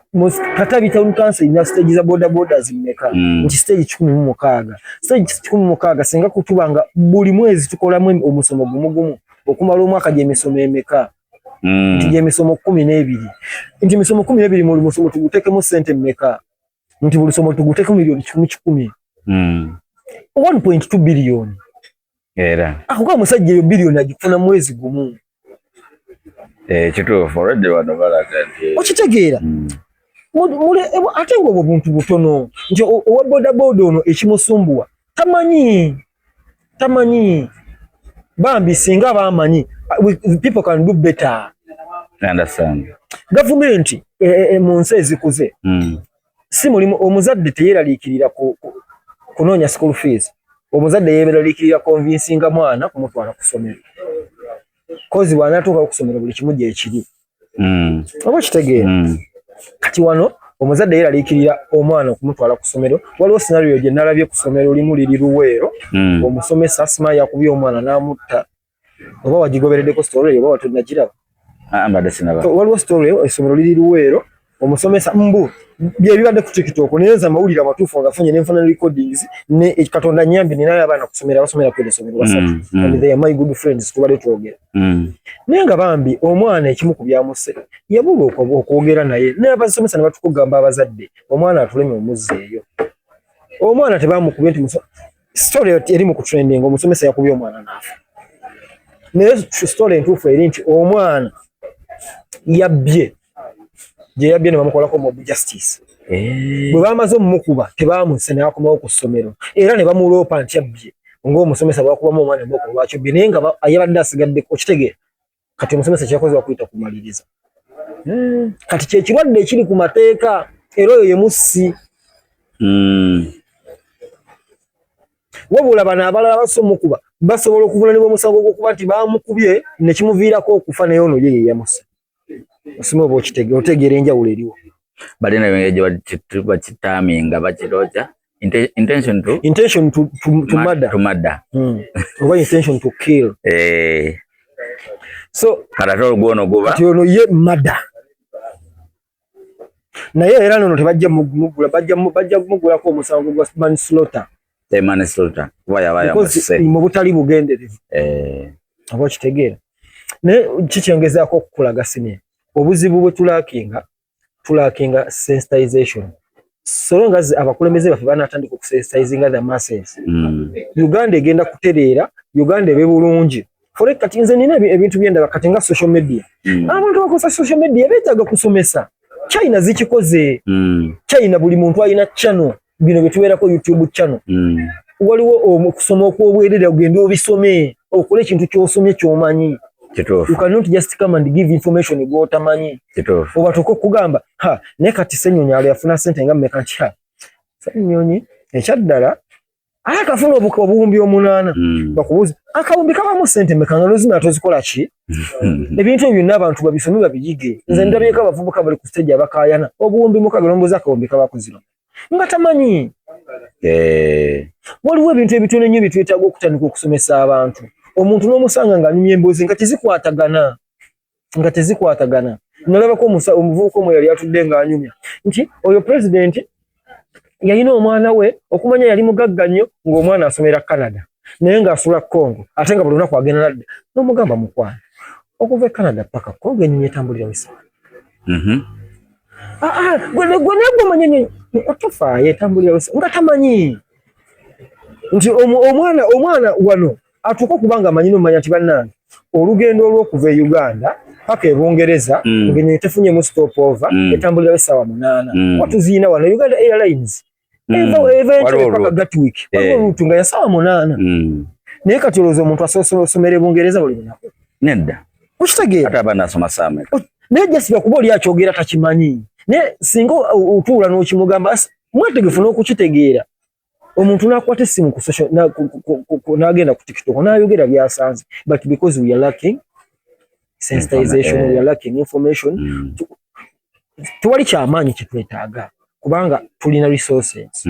Katabi Town Council ina stage za boda zimmeka. Nti stage 16. Stage 16 singa kutubanga buli mwezi tukolamu omusomo gumu okumala omwaka gye misomo emeka. Nti gye misomo 12. Nti misomo 12 mu musomo tugutekemu sente mmeka. Nti buli somo tugutekemu milioni 10. 1.2 billion. Era. Akuka musajja yo billion agifuna mwezi gumu. Kituufu already wano balagante. Okitegeera. Mule ate ngo buntu butono. Nti owa boda ono ekimusumbuwa. Tamanyi. Bambi singa bamanyi. People can do better. I understand. Government mu nsi ezikuze. Si mulimu omuzadde teyeraliikirira kunoonya school fees. Omuzadde yeeraliikirira convincing mwana kumutwala ku ssomero. Kozi bw'anatuuka okusomera buli kimu gye kiri. Oba kitegeera. Kati wano omuzadde yeeraliikirira omwana okumutwala ku ssomero. Waliwo scenario gye nalabye ku ssomero limu liri Luweero. Omusomesa asima yakubye omwana n'amutta. Oba wagigobereddeko story oba watonnagiraba? Mbadde sinaba. Waliwo story essomero liri Luweero. Omusomesa mbu byebibadde ku TikTok neza mawulira amatuufu agafunye n'enfuna recordings ne Katonda nyambi ninayo abaana kusomera basomera ku essomero basatu. And they are my good friends tubale twogera. Naye nga bambi omwana ekimu ku byamuse yabula okwogera naye n'abasomesa ne batukugamba abazadde omwana atuleme omuzzeeyo. Omwana tebamukubye nti story eri mu kutrending omusomesa yakubye omwana n'afa. Naye story entuufu eri nti omwana yabbye gye yabbye ne bamukolako mob justice. Bwe bamaze omumukuba tebaamuse n'akomawo ku ssomero era ne bamuloopa nti yabbye ng'omusomesa bwakubamu omwana emboko lwakyo bbye naye nga yabadde asigadde okitegeera kati omusomesa kyakoze wakuyita kumaliriza. Kati kye kirwadde ekiri ku mateeka era oyo ye mussi. Wabula bano abalala basomukuba basobola okuvunaanibwa omusango gw'okuba nti baamukubye ne kimuviirako okufa naye ono ye yamusse. Osimo bo kitege otegere enjawulo eriwo. Bali na wengeje bakitaminga bakiroja intention to murder. Oba intention to kill. So karatolo gwono goba kati ono ye murder. Naye era nono tebajja mugula bajja mugula ko omusango gwa manslaughter. Manslaughter. Waya muse. Mu butali bugenderevu. Abo kitegeera. Ne kikyongezaako okukulaga sine. Obuzibu bwe tulakinga sensitization. So long as abakulembeze baffe banatandika okusensitizinga the masses. Uganda egenda kutereera, Uganda ebe bulungi. For kati nze nina ebintu byenda kati nga social media. Abantu bakosa social media beetaaga kusomesa. China zikikoze. China buli muntu alina channel. Bino betubeerako YouTube channel. Waliwo okusoma okw'obwerere ogenda obisome. Okole ekintu ky'osomye ky'omanyi. You cannot just come and give information go tamanyi. Oba toko kugamba ne kati Ssenyonyi ali afuna sente nga mmeka nti Ssenyonyi ekyaddala akafuna obuwumbi 8 bakubuza akawumbi kabamu sente mmeka nga lozina atozikola ki. Ebintu ebyo n'abantu babisome babiyige. Nze ndabyeko abavubuka bali ku stage abakayana obuwumbi mukaga lomboza akawumbi kabakuzira nga tamanyi. Waliwo ebintu ebitono nnyo bitwetaaga okutandika okusomesa abantu. Omuntu n'omusanga nga anyumya emboozi nga tezikwatagana. Nalabako omuvubuka omwe yali atudde nga anyumya nti oyo president yalina omwana we okumanya yali mugagga nnyo ng'omwana asomera Canada naye ng'asula Congo ate nga buli lunaku agenda nadda n'omugamba mukwano okuva e Canada paka Congo enyumya etambulira wesa. Gwe negwe manyi otofaayo etambulira wesa nga tamanyi nti omwana wano atuuka kubanga amanyi n'omanya nti bannange olugendo olw'okuva e Uganda paka Bungereza ngenye tefunye mu stop over etambulira sawa 8 watu zina wana Uganda Airlines eventually paka Gatwick waliwo rutunga ya sawa 8 naye katolozo omuntu asomere Bungereza buli lunaku nedda kukitegera ate abana asoma same naye jasiba kuba oli akyogera takimanyi naye singa utuula n'okimugamba mwetegefu n'okukitegeera omuntu nakwata essimu ku social n'agenda ku TikTok n'ayogera byasanze but because we are lacking sensitization, we are lacking information tuwali kyamaanyi kyetwetaaga kubanga tulina resources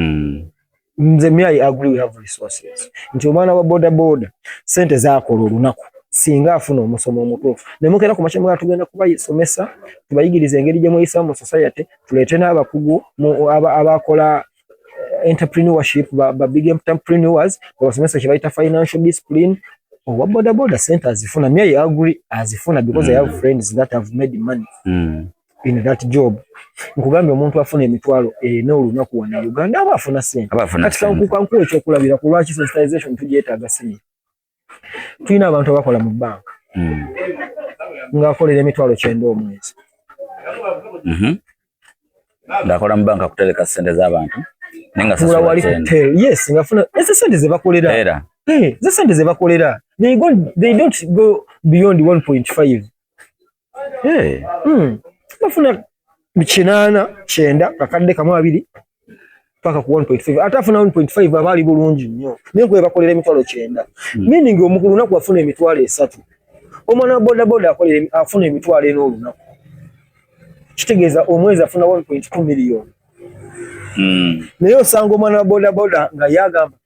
nze I agree we have resources nti omwana wa boda sente zaakola olunaku singa afuna omusomo omutuufu nemukera ku machamba tugenda kubayisomesa tubayigiriza engeri gye muyisa mu society tuleete n'abakugu abakola entrepreneurship ba big entrepreneurs basomesa kibaita financial discipline owa boda sente azifuna I agree azifuna because I have friends that have made money in that job nkugambye omuntu afuna emitwalo n'olunaku wana Uganda abafuna sente kati kanku ekyokulabira ku lwaki sensitization tugyetaaga sinye tulina abantu abakola mu bank ng'akolera emitwalo 9 omwezi ng'akola mu bank akutereka sente z'abantu nenga sasula wali hotel yes ngafuna ese sente ze bakolera era ze sente ze bakolera they don't go beyond 1.5 bafuna 9 kakadde kamu 2 paka ku 1.5 atafuna 1.5 abali bulungi nnyo nengo bakolera emitwalo 9 meaning omukulu naku afuna emitwalo 3 omwana boda afuna emitwalo 4 olunaku kitegeeza omwezi afuna 1.2 million naye osanga omwana wa boda nga yagamba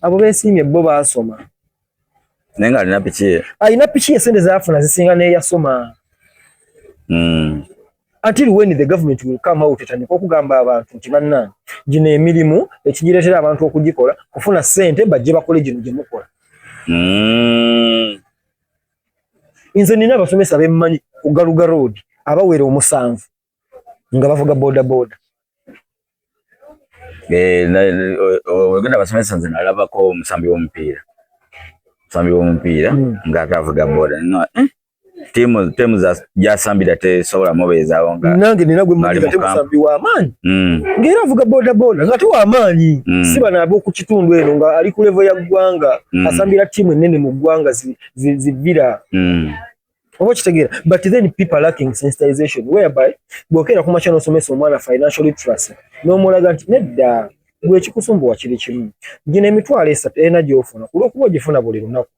abo beesiimye bo baasoma naye nga alina piki esente zaafuna zisinga n'eyasoma until when the government will come out etandika okugamba abantu nti bannange gino emirimu ekigireetera abantu okugikola kufuna sente bajje bakole gino gye mukola nze nina abasomesa bemmanyi ku Galuga Road abawera 7 nga bavuga boda ogenda abasomesa nze nalabako omusambi w'omupiira ng'atavuga boda timu jasambira tesobola mubeezaawo nga nange nina gwe mugenda temusambi w'amaanyi ng'era avuga boda nga tew'amaanyi si bano ab'oku kitundu eno nga ali ku level ya ggwanga asambira timu ennene mu ggwanga zivira oba kitegeera but then people lacking sensitization whereby bw'okeera ku makya n'osomesa omwana financial literacy n'omulaga nti nedda gwe ekikusumbuwa kiri kimu gino emitwalo 3 ena gy'ofuna ku lw'okuba ogifuna buli lunaku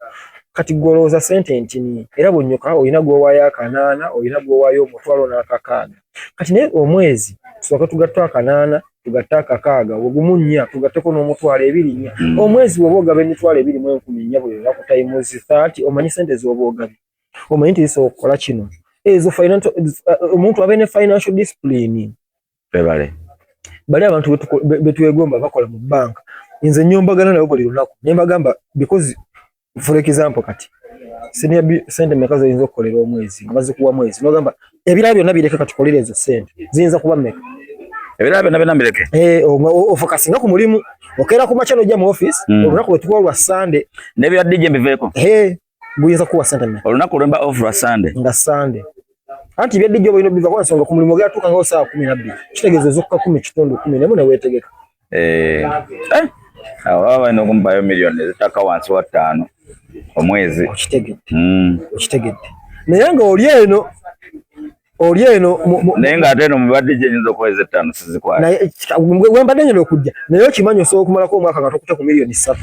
kati golooza sente ntini era bw'onnyoka olina gw'owaayo 8 olina gw'owaayo omutwalo n'akakaaga kati naye omwezi tusooka tugatta 8 tugatta akakaaga ogumu 4 tugatteko n'omutwalo 2 omwezi bw'oba ogaba emitwalo 2.14 buli lunaku times 30 omanyi sente z'oba ogabye omanyi nti zisobola okukola kino ezo omuntu abe ne financial discipline bali abantu betwegomba bakola mu banka nze nyombagana nabo buli lunaku ne mbagamba because for example kati sente meka zoyinza okukolera omwezi nga bazikuwa mwezi nogamba ebirala byonna bireke kati kolera ezo sente ziyinza kuba mmeka ebirala byonna bireke ofokasinga ku mulimu okeera ku makya n'ojja mu office olunaku lwetukuwa lwa Sunday n'ebya DJ mbiveeko buyinza kuwa sente mmeka olunaku lwemba off lwa Sunday nga Sunday anti bya DJ obulina biva kwa nsonga ku mulimu ogatuuka nga saa 12 kitegeeza ezokka 10 ne weetegeka awo baba balina okumpayo miliyoni ezitaka wansi wa 5 omwezi okitegedde naye nga oli eno naye ng'ate eno mubadde gye nyinza okuweza 5 sizikwata wembadde nyina okujja naye okimanyi osobola okumalako omwaka nga tokute ku miliyoni 3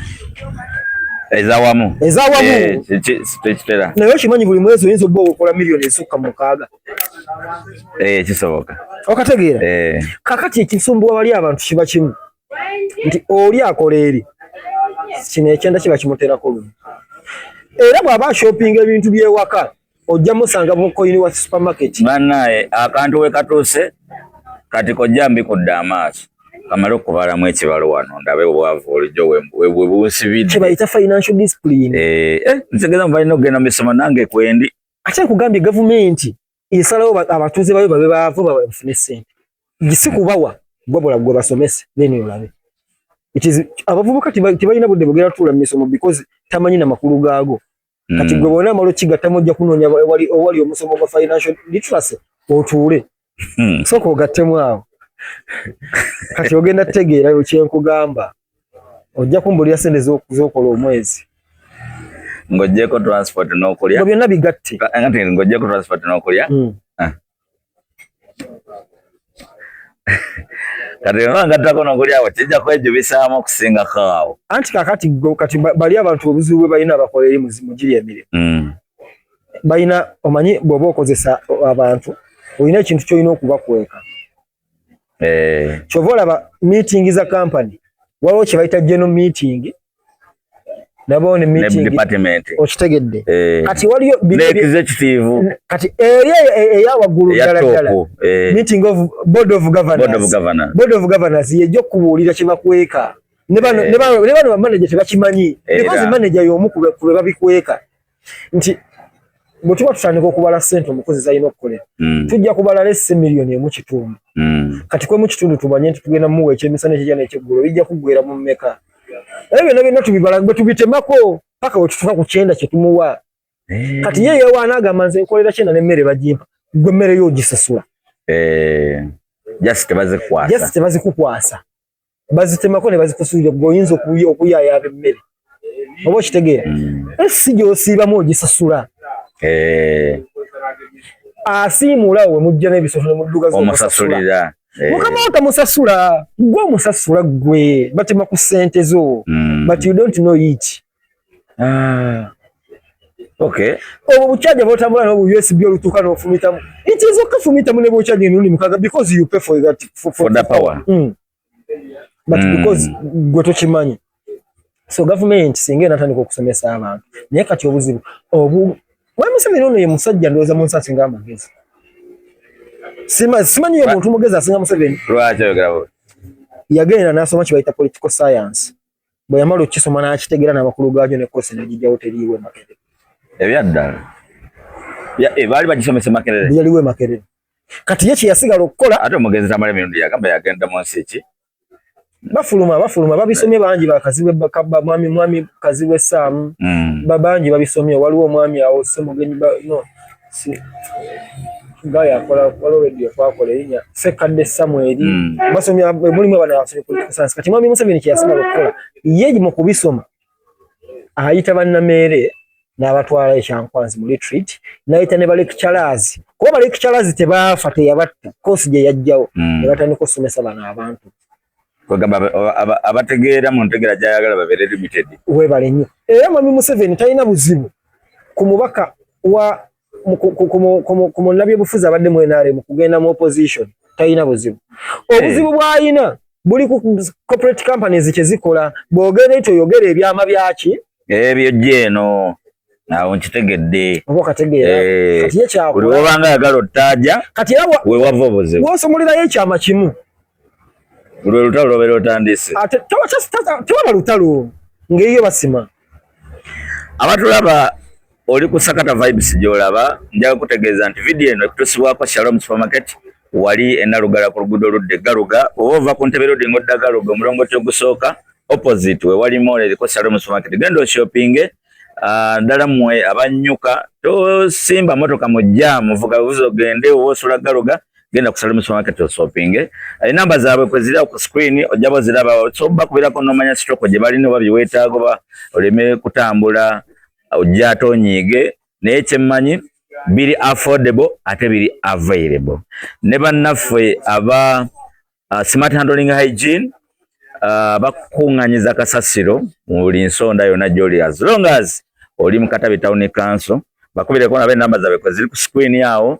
ezawamu tekitera naye okimanyi buli mwezi oyinza obba okola miliyoni ezisukka 6 kisoboka okategeera kakati ekisumbuwa bali abantu kiba kimu nti oli akola eri kino ekyenda kiba kimuterako lumu era bw'aba shopping ebintu by'ewaka ojja musanga mukoyini wa supermarket bannaye akantu we katuuse kati kojja mbikudde amaaso kamale okubalamu ekibalo wano ndabe obwavu olijjo we bunsibidde kibayita financial discipline ntegeeza mubalina okugenda mu misomo nange kwendi ate nkugambye gavumenti esalawo abatuuze bayo babe baavu babafune ssente gisi kubawa gwabola gwe basomese then olabe abavubuka tibalina budde bugera tuula mu misomo because tamanyi na makulu gaago kati gwe bona malo kigatta mujja kunonya wali omusomo gwa financial literacy otuule soko gattemu awo kati ogenda tegeera kyenkugamba ojja kumbulira sente z'okola omwezi ng'ojjeko transport n'okulya byonna bigatte ngati ng'ojjeko transport n'okulya kati ngattako n'okulyawo kijja kwejubisaamu okusingako awo anti kakati kati bali abantu obuzibu bwe balina abakola eri mugiri emirimu balina omanyi bw'oba okozesa abantu olina ekintu ky'olina okubakweka kyova olaba meeting za company waliwo kye bayita general meeting nabo ne meeting okitegedde kati waliyo executive kati eri eyawaggulu ddala meeting of board of governors yejja okubuulira kye bakweka ne bano bamanager tebakimanyi because manager y'omu ku be babikweka nti bwe tuba tutandika okubala ssente omukozi alina okukolera tujja kubala lesse miliyoni emu kitundu kati kwemu kitundu tumanye nti tugenda muwa ekyemisana ekijja n'ekyeggulo bijja kuggwera mu mmeka ebyo byonna tubibala bwe tubitemako paka we tutuuka ku kyenda kye tumuwa kati ye yeewaana agamba nze nkolera kyenda n'emmere bagimpa gwe emmere yo ogisasula just tebazikukwasa bazitemako ne bazikusuulira gwe oyinza okuyayaaba emmere oba okitegeera si gy'osiibamu ogisasula asiimula we mujja n'ebisolo ne mudduka omusasulira mukama otamusasula gwe omusasula gwe batema ku ssente zo but you don't know it obwo bukyaja bwotambula n'obu USB olutuuka n'ofumitamu nkiza okafumitamu ne bwokyaja emirundi mukaga because you pay for the power but because gwe tokimanyi so government singa enatandika okusomesa abantu naye kati obuzibu Museveni ono ye musajja ndowooza mu nsi asinga amagezi simanyi ye muntu mugezi asinga Museveni lwaki oyogera bwe yagenda n'asoma kye bayita political science bwe yamala okukisoma n'akitegeera n'amakulu gaakyo ne kosi n'agijjawo teriiwe Makerere ebyaddala baali bagisomesa Makerere yaliwe Makerere kati ye kye yasigala okukola ate omugezi tamala emirundi yagamba yagenda mu nsi ki bafuluma babisomye bangi bakaziwe mwami kaziwe Saamu babangi babisomye waliwo omwami awo Ssemugenyi gaya akola radio twakola erinnya Sekadde Samuel basomye mulimu abana basomye political science kati mwami Museveni kye yasigala okukola ye mu kubisoma ayita bannamere n'abatwala ekyankwanzi mu retreat n'ayita ne ba lecturers kuba ba lecturers tebaafa teyabatta kosi gye yajjawo ne batandika okusomesa bano abantu abategeera mu ntegeera gy'ayagala babeere limited weebale nnyo era mwami Museveni talina buzibu ku mubaka wa ku munnabyobufuzi abadde mu NRM kugenda mu opposition talina buzibu obuzibu bw'alina buli ku corporate companies kye zikola bw'ogenda ekyo oyogera ebyama byaki ebyo gyeno awo nkitegedde oba okategeera kati ye kyakola buli wobanga ayagala ottaaja kati era weewava obuzibu bw'osomolerayo ekyama kimu lwe lutalo lwobeera otandise ate tewaba lutalo ng'eyo basima abatulaba oli ku Sakata Vibes gy'olaba njaga kutegeeza nti vidiyo eno ekutusibwako Shalom Supermarket wali enalugala ku luguudo oludda eggaluga oba ova ku Ntebe Road ng'odda Galuga omulongooti ogusooka opposite we wali mall eriko Shalom Supermarket genda oshopinge ddala mmwe abannyuka tosimba motoka mu jjaamu vuga buzi ogende oba osula Galuga genda ku Shalom Supermarket osopinge enamba zaabwe kwe ziri ku screen ojja boziraba so bakubirako n'omanya sitoko gye balina oba byeweetaaga oba oleme kutambula ojja atonyiige naye kyemmanyi biri affordable ate biri available ne bannaffe aba smart handling hygiene bakuŋŋanyiza kasasiro mu buli nsonda yonna gy'oli as long as oli mu Katabi Town Council bakubireko nabo enamba zaabwe kwe ziri ku screen awo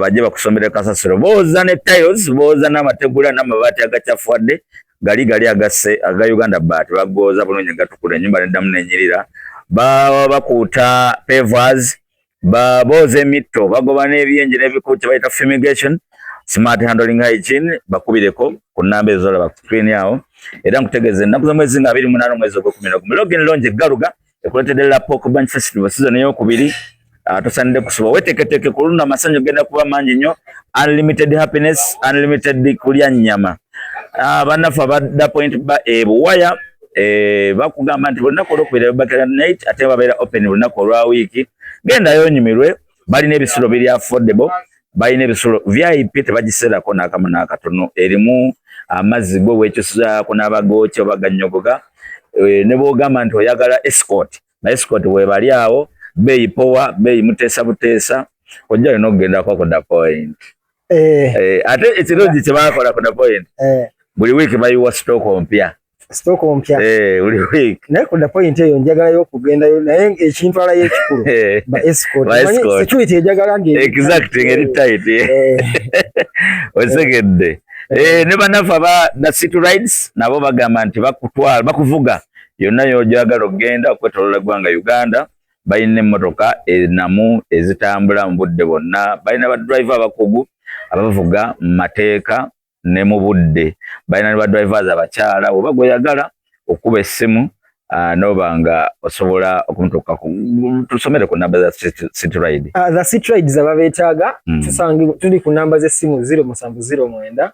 bajje bakusomere kasasiro booza ne tiles booza n'amategula n'amabaati agakyafuwadde gali agasse aga Uganda baati bagooza bulungi gatukula ennyumba neddamu nenyirira bakuuta pavers booza emitto bagoba n'ebyenje n'ebikuuki bayita fumigation smart handling hygiene bakubireko ku nnamba ezolaba ku screen yawo era nkutegeeza ennaku z'omwezi nga 28 omwezi ogw'Okumi Login Lounge eggaluga ekuleetedde Pork Bunch Festival season ey'okubiri tosanidde kusoba weteeketeke ku luno amasanyu genda kuba mangi nnyo unlimited happiness unlimited kulya nnyama bannaffe abadda point ba ebuwaya bakugamba nti bonna ko okubira bakera night ate babeera open bonna ko lwa week genda yonyumirwe balina ebisulo biri affordable balina ebisulo VIP tebagiserako n'akamu n'akatono erimu amazzi go wekyusa ko n'abagocho baganyogoga ne bogamba nti oyagala escort na escort we bali awo bei power bei mutesa butesa ojja n'ogenda kwa Koda Point ate ekiroji kyebakola Koda Point buli week bayiwa stock ompya buli week naye Koda Point eyo njagala yo kugendayo naye ekintu ala y'ekikulu ba escort security ejagala nge exactly ngeri tight osegedde ne banafa ba the city rides nabo bagamba nti bakutwala bakuvuga yonna yojagala ogenda okwetolola gwanga Uganda bayina emmotoka enamu ezitambula mu budde bonna bayina ba driver abakugu abavuga mu mateeka ne mu budde bayina ba drivers abakyala oba goyagala okuba essimu nobanga osobola okumutuka tusomere ku namba za city ride the city rides ababeetaaga tusange tuli ku namba z'essimu 0709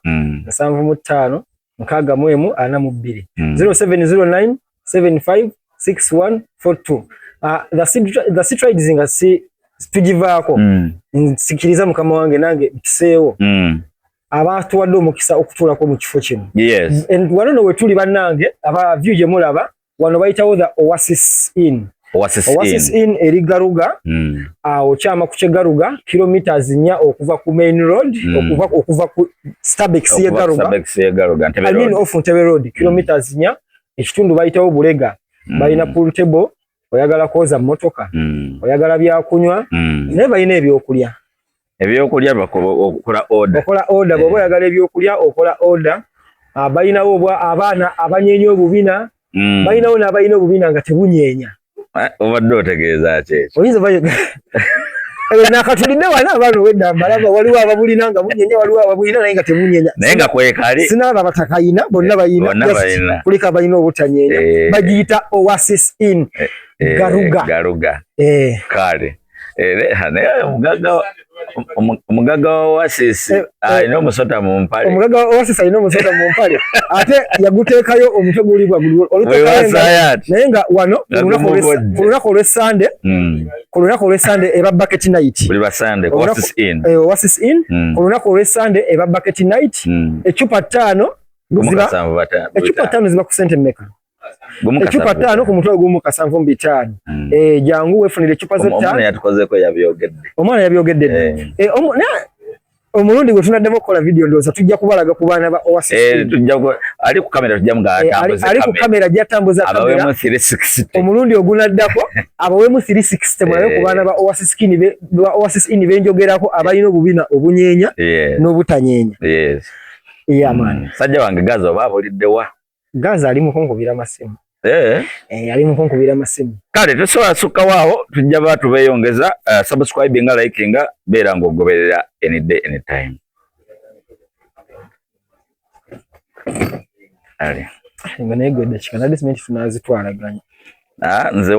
75 61 42 0709 75 6142 the city rides nga si tugivaako nsikiriza mukama wange nange kiseewo abantu wadde omukisa okutuulako mu kifo kino wano no we tuli bannange aba view gye mulaba wano bayitawo the Oasis Inn eri Garuga awo kyama ku Garuga kilometers 4 okuva ku main road okuva ku Starbex ye Garuga I mean off Ntebe road kilometers 4 ekitundu bayitawo Bulega balina pool table oyagala koza motoka oyagala byakunywa ne balina ebyokulya bakola order bwoba oyagala ebyokulya okola order balinawo abaana abanyeenya obubina balinawo n'abalina obubina nga tebunyeenya obadde otegeeza ki oyinza nakatulidde wano abaana owedda mbalaba waliwo ababulina nga bunyeenya waliwo ababulina naye nga tebunyeenya naye nga kwekali sinaaba batakayina bonna bayina kuliko abalina obutanyeenya bagiyita Oasis Inn Garuga kale omugaga wa Oasis alina omusota mu mpale omugaga wa Oasis alina omusota mu mpale ate yaguteekayo omutwe guli bwagulu naye nga wano ku lunaku olw'Essande eba bucket night buli basande Oasis Inn ku lunaku olw'Essande eba bucket night ecupa 5 ziba ku sente mmeka ecupa 5 ku mutwe gumu kasanvu mbitaano jangu wefunire ecupa zo 5 omwana yabyogedde omulundi gwe tunaddemu okukola video ndowooza tujja kubalaga ku baana ba Oasis ali ku kamera ali ku kamera gyatambuza kamera omulundi ogunaddako abawemu 360 mulabe ku baana ba Oasis Inn benjogerako abalina obubina obunyeenya n'obutanyeenya man sajja wange Gaza oba abuliddewa Gaza ali mukunkubira masimu ali mukunkubira masimu kale tosobola sukawaawo tujja baatu beeyongeza subscribe nga like nga beera ng'ogoberera any day anytime nga naye gwedde kika nadisiment tunazitwalaganya nze